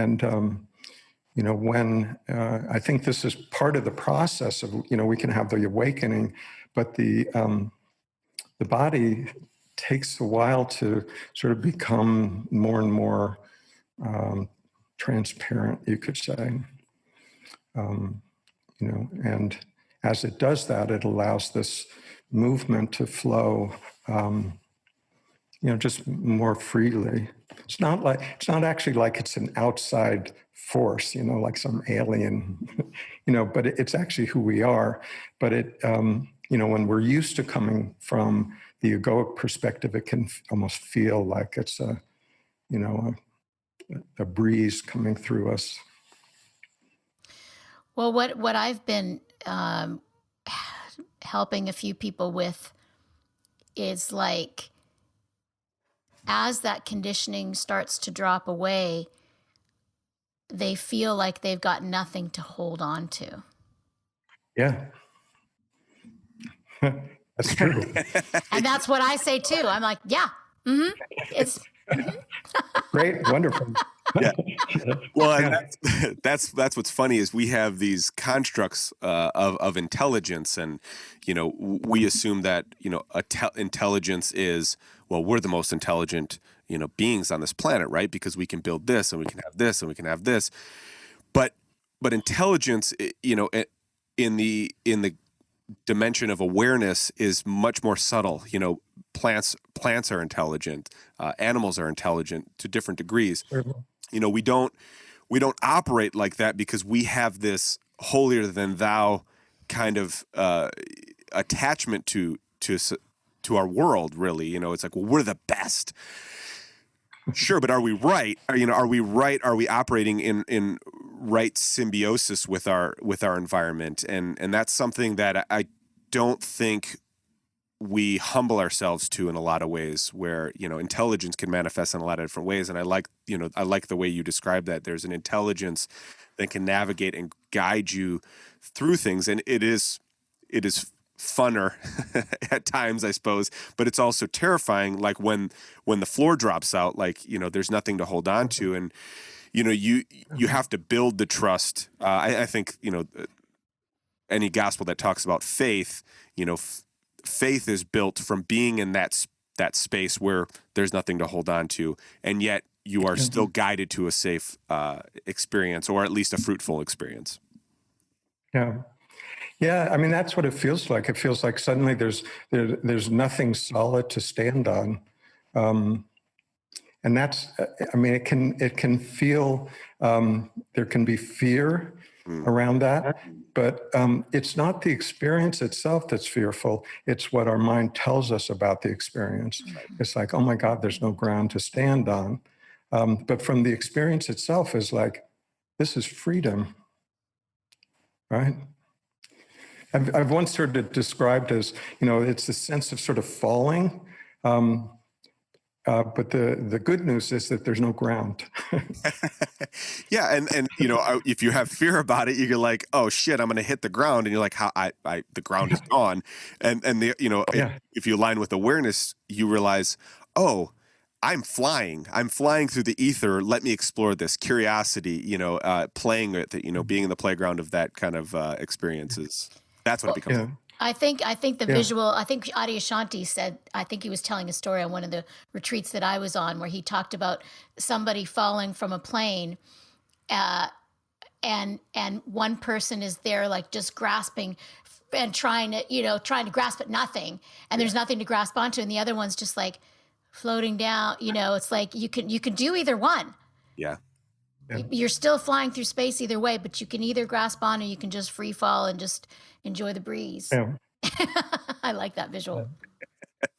when I think this is part of the process of we can have the awakening, but the body takes a while to sort of become more and more transparent, you could say. And as it does that, it allows this movement to flow, just more freely. It's not actually like it's an outside force, like some alien, but it's actually who we are. But when we're used to coming from the egoic perspective, it can almost feel like it's a breeze coming through us. Well, what I've been helping a few people with is like, as that conditioning starts to drop away, they feel like they've got nothing to hold on to. Yeah. That's true. And that's what I say too. I'm like, yeah, it's great, wonderful. Yeah. Well, and that's what's funny is we have these constructs of intelligence, and we assume that intelligence is, well, we're the most intelligent beings on this planet, right? Because we can build this, and we can have this, and we can have this. But intelligence, in the dimension of awareness is much more subtle. Plants are intelligent, animals are intelligent to different degrees. We don't operate like that because we have this holier than thou kind of attachment to our world. Really, it's like, well, we're the best. Sure, but are we right? Are we right? Are we operating in right symbiosis with our environment? And that's something that I don't think we humble ourselves to in a lot of ways, where intelligence can manifest in a lot of different ways. And I like the way you describe that. There's an intelligence that can navigate and guide you through things, and it is funner at times, I suppose, but it's also terrifying. Like when the floor drops out, like there's nothing to hold on to, and you have to build the trust. I think any gospel that talks about faith, faith is built from being in that space where there's nothing to hold on to, and yet you are still guided to a safe experience, or at least a fruitful experience. Yeah, I mean, that's what it feels like. It feels like suddenly there's nothing solid to stand on. And that's, I mean, it can feel, there can be fear around that, but it's not the experience itself that's fearful. It's what our mind tells us about the experience. It's like, oh my God, there's no ground to stand on. But from the experience itself is like, this is freedom, right? I've once heard it described as, it's the sense of sort of falling. But the good news is that there's no ground. Yeah, and if you have fear about it, you're like, oh shit, I'm going to hit the ground, and you're like, how the ground is gone, and if you align with awareness, you realize, oh, I'm flying through the ether. Let me explore this curiosity, playing with it, being in the playground of that kind of experiences. That's what it becomes. Yeah. I think the visual, I think Adyashanti said, I think he was telling a story on one of the retreats that I was on, where he talked about somebody falling from a plane, and one person is there like just grasping and trying to grasp at nothing, and there's nothing to grasp onto, and the other one's just like floating down. It's like you can do either one. Yeah. You're still flying through space either way, but you can either grasp on, or you can just free fall and just enjoy the breeze. Yeah. I like that visual.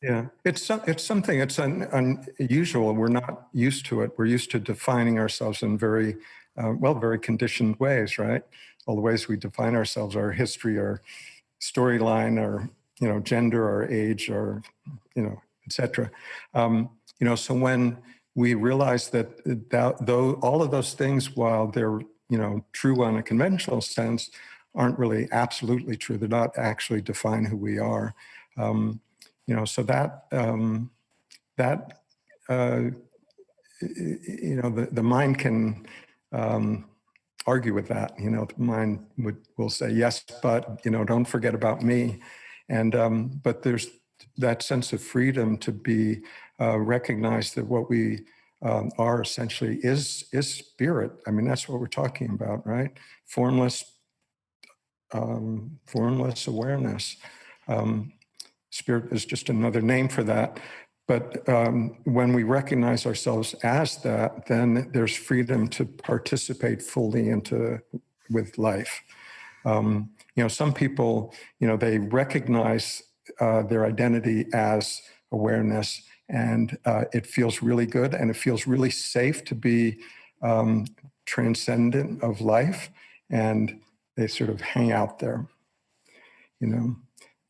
Yeah, it's something. It's unusual. We're not used to it. We're used to defining ourselves in very, very conditioned ways, right? All the ways we define ourselves, our history, our storyline, our gender, our age, our etc. So when we realize that though all of those things, while they're true on a conventional sense, aren't really absolutely true. They're not actually define who we are. So that the mind can argue with that. The mind will say yes, but don't forget about me. And but there's that sense of freedom to be recognized that what we are essentially is spirit. I mean, that's what we're talking about, right? Formless awareness. Spirit is just another name for that. But when we recognize ourselves as that, then there's freedom to participate fully with life. Some people, they recognize their identity as awareness, and it feels really good, and it feels really safe to be transcendent of life, and they sort of hang out there,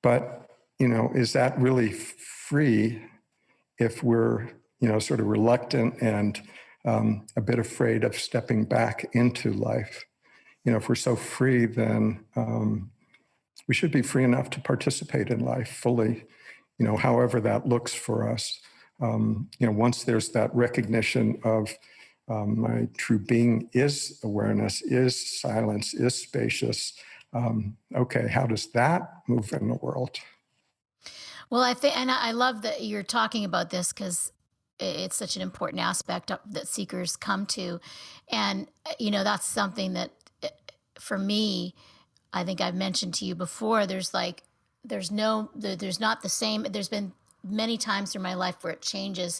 But, is that really free if we're, sort of reluctant and a bit afraid of stepping back into life? If we're so free, then we should be free enough to participate in life fully, however that looks for us. Once there's that recognition of my true being is awareness, is silence, is spacious. Okay, how does that move in the world? Well, I think, and I love that you're talking about this, because it's such an important aspect that seekers come to. And, that's something that for me, I think I've mentioned to you before, there's not the same, there's been many times through my life where it changes,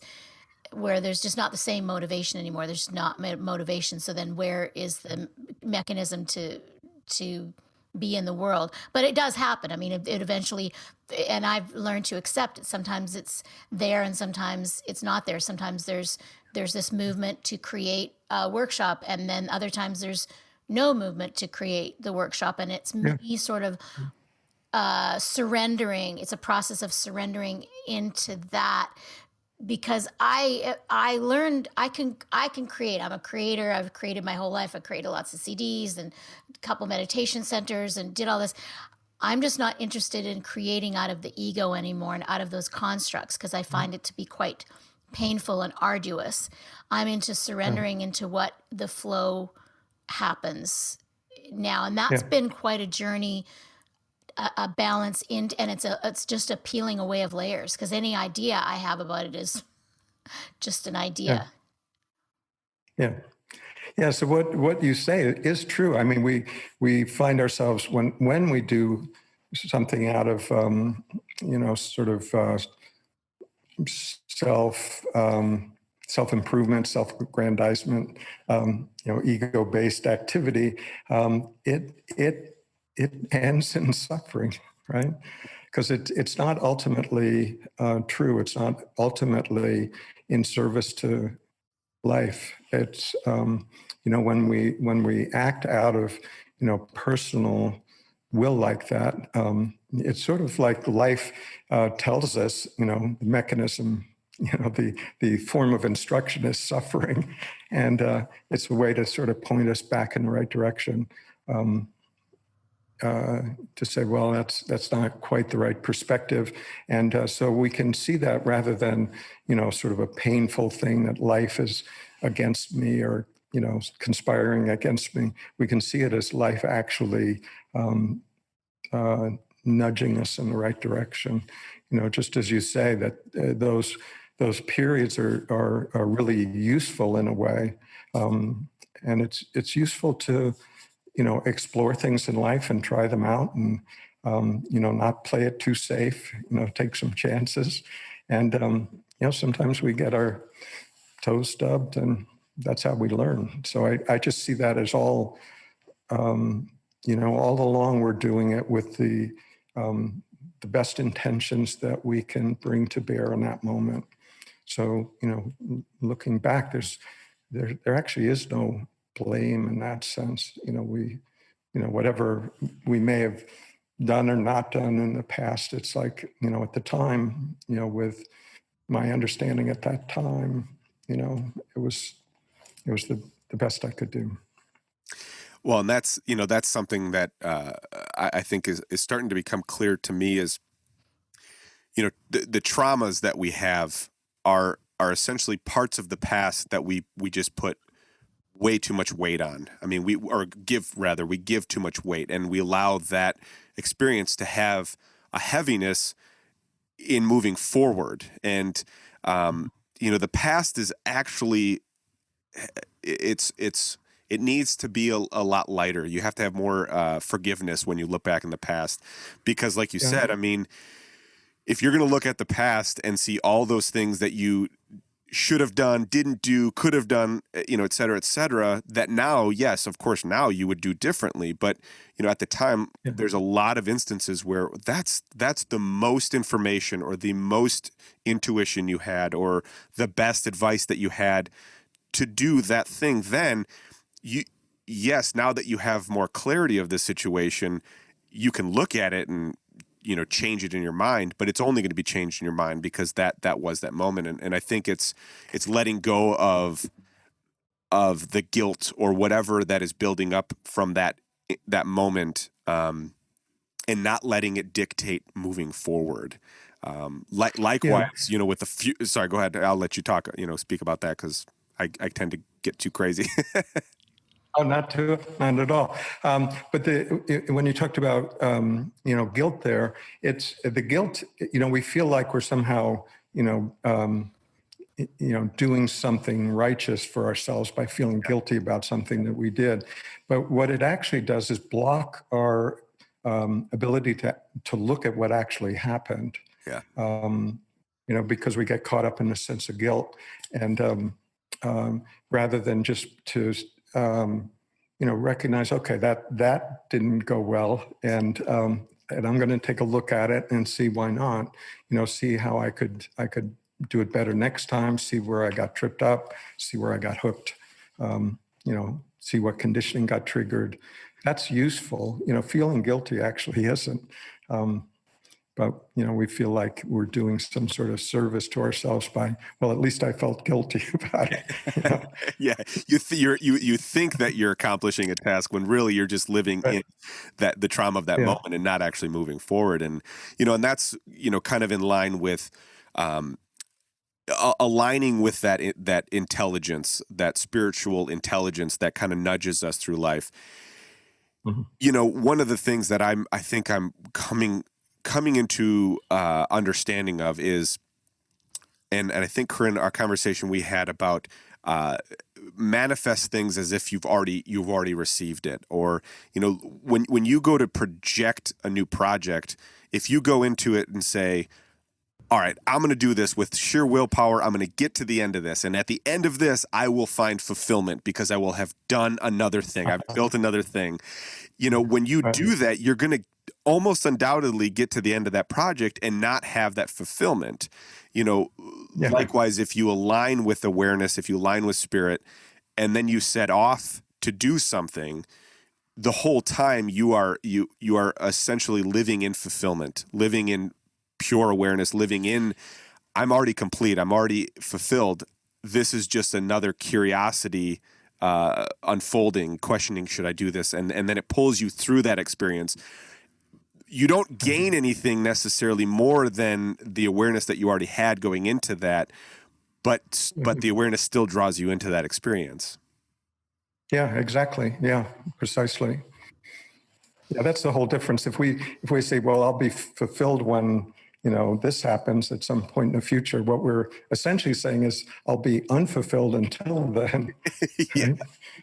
where there's just not the same motivation anymore. There's not motivation. So then where is the mechanism to be in the world? But it does happen. I mean, it eventually, and I've learned to accept it. Sometimes it's there and sometimes it's not there. Sometimes there's this movement to create a workshop, and then other times there's no movement to create the workshop. And it's me sort of surrendering. It's a process of surrendering into that, because I learned I can create. I'm a creator. I've created my whole life. I created lots of CDs and a couple meditation centers and did all this. I'm just not interested in creating out of the ego anymore and out of those constructs, because I find it to be quite painful and arduous. I'm into surrendering into what the flow happens now, and that's been quite a journey. A balance in, and it's just a peeling away of layers, because any idea I have about it is just an idea. Yeah. So what you say is true. I mean, we find ourselves when we do something out of sort of self self-improvement, self-aggrandizement, ego-based activity, it ends in suffering, right? Because it's not ultimately true. It's not ultimately in service to life. It's when we act out of personal will like that, it's sort of like life tells us, the mechanism, the form of instruction is suffering, and it's a way to sort of point us back in the right direction. To say, well, that's not quite the right perspective, and so we can see that rather than sort of a painful thing that life is against me or conspiring against me. We can see it as life actually nudging us in the right direction. Just as you say that those periods are really useful in a way, and it's useful to explore things in life and try them out and, not play it too safe, take some chances. And, sometimes we get our toes stubbed and that's how we learn. So I just see that as all, all along we're doing it with the best intentions that we can bring to bear in that moment. So, looking back, there actually is no blame in that sense. Whatever we may have done or not done in the past, it's like, at the time, with my understanding at that time, it was the best I could do. Well, and that's something that I think is starting to become clear to me is, the traumas that we have are essentially parts of the past that we just put way too much weight on. I mean, we give too much weight, and we allow that experience to have a heaviness in moving forward. And the past is actually it needs to be a lot lighter. You have to have more forgiveness when you look back in the past, because, like you said, I mean, if you're going to look at the past and see all those things that you should have done, didn't do, could have done, et cetera, that now, yes, of course, now you would do differently. But, at the time, there's a lot of instances where that's the most information or the most intuition you had or the best advice that you had to do that thing. Then now that you have more clarity of the situation, you can look at it and change it in your mind, but it's only going to be changed in your mind because that was that moment. And I think it's letting go of the guilt or whatever that is building up from that moment, and not letting it dictate moving forward. Likewise, with sorry, go ahead. I'll let you talk, speak about that, because I tend to get too crazy. Oh, not at all. But when you talked about, guilt there, it's the guilt, we feel like we're somehow, doing something righteous for ourselves by feeling guilty about something that we did. But what it actually does is block our ability to look at what actually happened. Yeah. Because we get caught up in a sense of guilt, and rather than just to recognize, okay, that didn't go well, and I'm going to take a look at it and see why not. See how I could do it better next time. See where I got tripped up. See where I got hooked. See what conditioning got triggered. That's useful. Feeling guilty actually isn't. But, we feel like we're doing some sort of service to ourselves by, well, at least I felt guilty about it. Yeah. You think that you're accomplishing a task when really you're just living in the trauma of that moment and not actually moving forward. And, and that's, kind of in line with, aligning with that intelligence, that spiritual intelligence that kind of nudges us through life. Mm-hmm. One of the things that I think I'm coming into understanding of is, and I think, Corinne, our conversation we had about manifest things as if you've already received it, or when you go to project a new project, if you go into it and say, all right, I'm going to do this with sheer willpower. I'm going to get to the end of this. And at the end of this, I will find fulfillment because I will have done another thing. I've built another thing. When you Right. do that, you're going to almost undoubtedly get to the end of that project and not have that fulfillment. Yeah. Likewise, if you align with awareness, if you align with spirit, and then you set off to do something, the whole time you are essentially living in fulfillment, living in pure awareness, living in, I'm already complete, I'm already fulfilled. This is just another curiosity unfolding, questioning, should I do this? And then it pulls you through that experience. You don't gain anything necessarily more than the awareness that you already had going into that, but the awareness still draws you into that experience. Yeah, exactly. Yeah, precisely. Yeah, that's the whole difference. If we say, well, I'll be fulfilled when this happens at some point in the future, what we're essentially saying is I'll be unfulfilled until then. Yeah.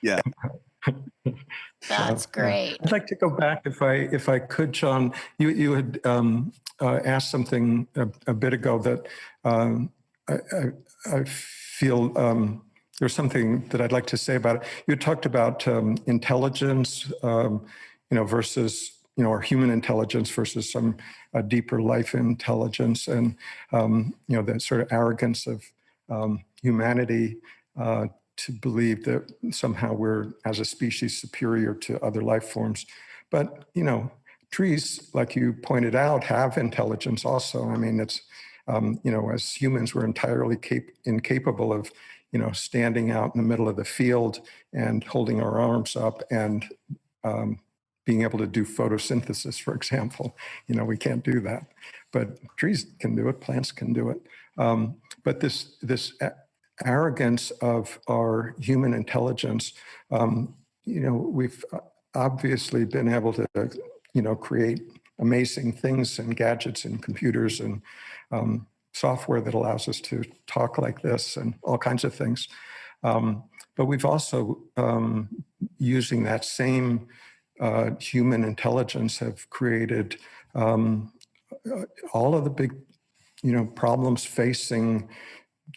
Yeah. That's great. I'd like to go back, if I could, John. You had asked something a bit ago that I feel there's something that I'd like to say about it. You talked about intelligence, versus our human intelligence versus some deeper life intelligence, and that sort of arrogance of humanity. To believe that somehow we're, as a species, superior to other life forms. But, trees, like you pointed out, have intelligence also. I mean, it's, as humans, we're entirely incapable of, standing out in the middle of the field and holding our arms up and being able to do photosynthesis, for example. We can't do that. But trees can do it, plants can do it. But this arrogance of our human intelligence, we've obviously been able to, create amazing things and gadgets and computers and software that allows us to talk like this and all kinds of things. But we've also, using that same human intelligence, have created all of the big, problems facing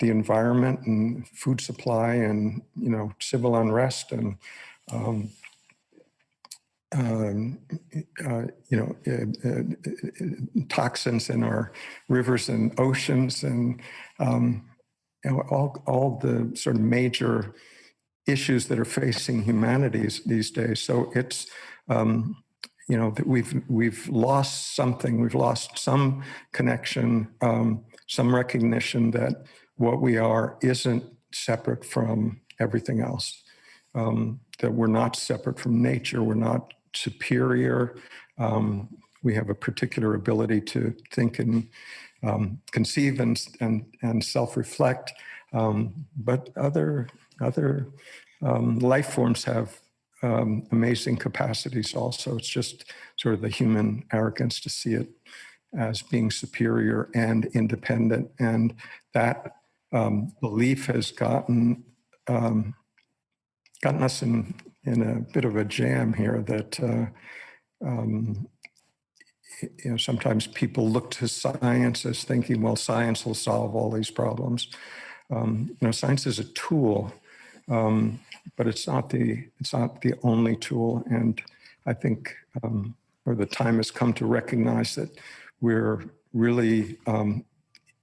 the environment and food supply and civil unrest and toxins in our rivers and oceans and all the sort of major issues that are facing humanity these days. So it's that we've lost something. We've lost some connection, some recognition that what we are isn't separate from everything else, that we're not separate from nature, we're not superior. We have a particular ability to think and conceive and self-reflect, but other life forms have amazing capacities also. It's just sort of the human arrogance to see it as being superior and independent, and that belief has gotten us in a bit of a jam here. That sometimes people look to science as thinking, well, science will solve all these problems. Science is a tool, but it's not the only tool. And I think, the time has come to recognize that we're really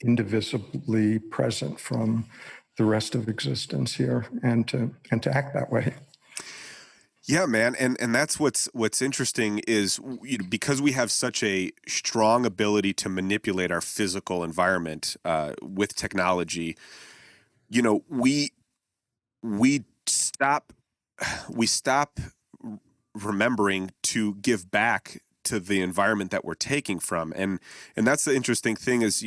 indivisibly present from the rest of existence here, and to act that way. Yeah, man. And that's what's interesting is because we have such a strong ability to manipulate our physical environment with technology, we stop remembering to give back to the environment that we're taking from. And that's the interesting thing is,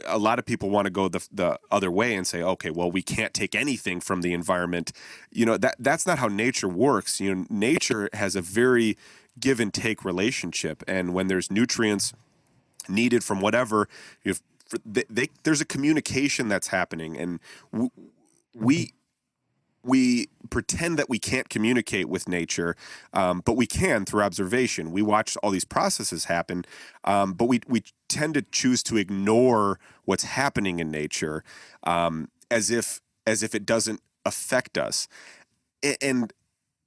a lot of people want to go the other way and say, okay, well, we can't take anything from the environment. That's not how nature works. Nature has a very give and take relationship. And when there's nutrients needed from whatever, there's a communication that's happening. And we we pretend that we can't communicate with nature, but we can through observation. We watch all these processes happen, but we tend to choose to ignore what's happening in nature, as if it doesn't affect us. And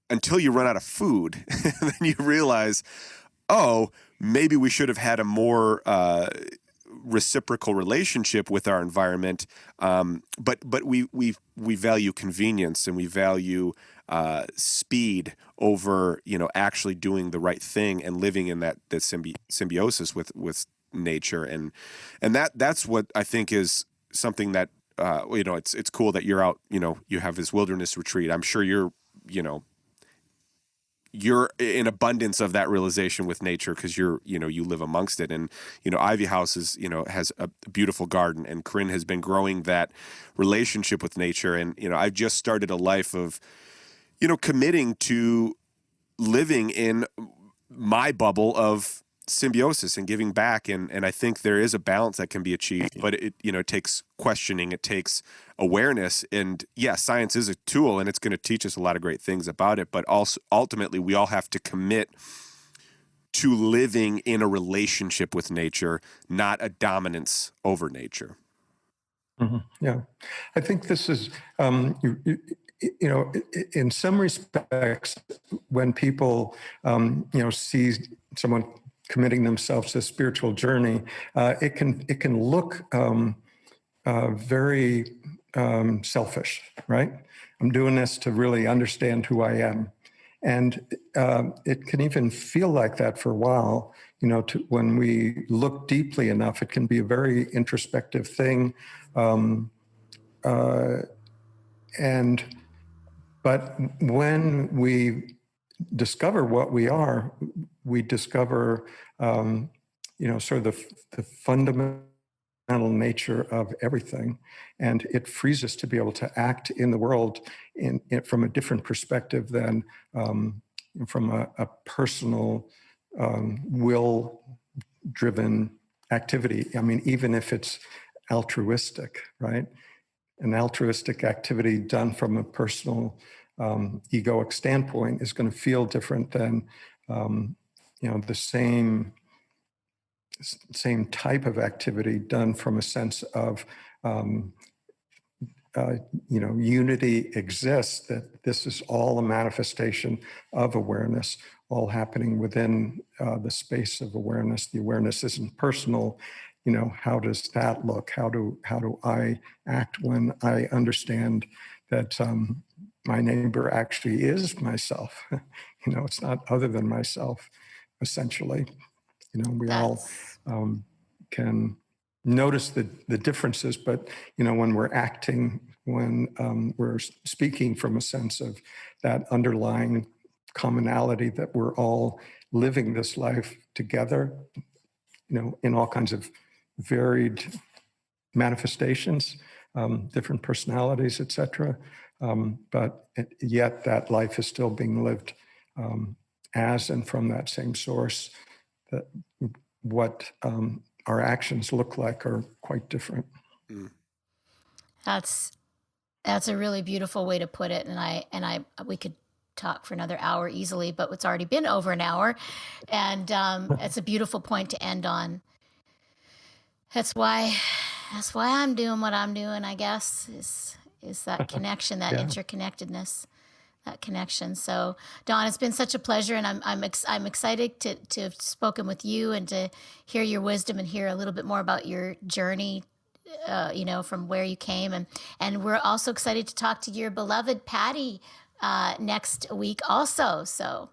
until you run out of food, then you realize, oh, maybe we should have had a more reciprocal relationship with our environment, but we value convenience, and we value speed over actually doing the right thing and living in that symbiosis with nature, and that's what I think is something that it's cool that you're out, you have this wilderness retreat. I'm sure you're in abundance of that realization with nature, because you live amongst it. And Ivy House has a beautiful garden, and Corinne has been growing that relationship with nature. And I've just started a life of committing to living in my bubble of symbiosis and giving back, and I think there is a balance that can be achieved, but it takes questioning, it takes awareness, and science is a tool, and it's going to teach us a lot of great things about it, but also ultimately we all have to commit to living in a relationship with nature, not a dominance over nature. Mm-hmm. Yeah, I think this is in some respects, when people see someone committing themselves to a spiritual journey, it can look very selfish, right? I'm doing this to really understand who I am, and it can even feel like that for a while. When we look deeply enough, it can be a very introspective thing, but when we discover what we are, we discover, sort of the fundamental nature of everything, and it frees us to be able to act in the world from a different perspective than from a personal, will-driven activity. I mean, even if it's altruistic, right? An altruistic activity done from a personal, egoic standpoint is going to feel different than the same type of activity done from a sense of unity exists, that this is all a manifestation of awareness, all happening within the space of awareness. The awareness isn't personal. How does that look? How do I act when I understand that my neighbor actually is myself? It's not other than myself, essentially. We all can notice the differences, but when we're acting, when we're speaking from a sense of that underlying commonality, that we're all living this life together, in all kinds of varied manifestations, different personalities, etc. But yet that life is still being lived as and from that same source. That what our actions look like are quite different. That's a really beautiful way to put it, and we could talk for another hour easily, but it's already been over an hour, and it's a beautiful point to end on. That's why I'm doing what I'm doing, I guess, is that connection, that interconnectedness, that connection. So, Don, it's been such a pleasure, and I'm excited to have spoken with you and to hear your wisdom and hear a little bit more about your journey, from where you came, and we're also excited to talk to your beloved Patty next week also. So,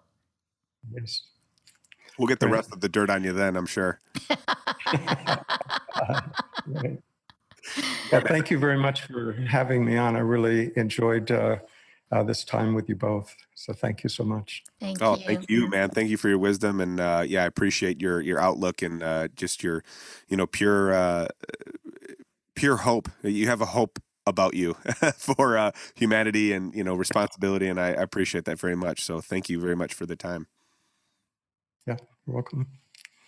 Yes. We'll get the rest of the dirt on you then, I'm sure. Right. Yeah, thank you very much for having me on. I really enjoyed this time with you both. So thank you so much. Thank you. Thank you, man. Thank you for your wisdom, and I appreciate your outlook and just your pure hope. You have a hope about you for humanity and responsibility, and I appreciate that very much. So thank you very much for the time. Yeah, you're welcome.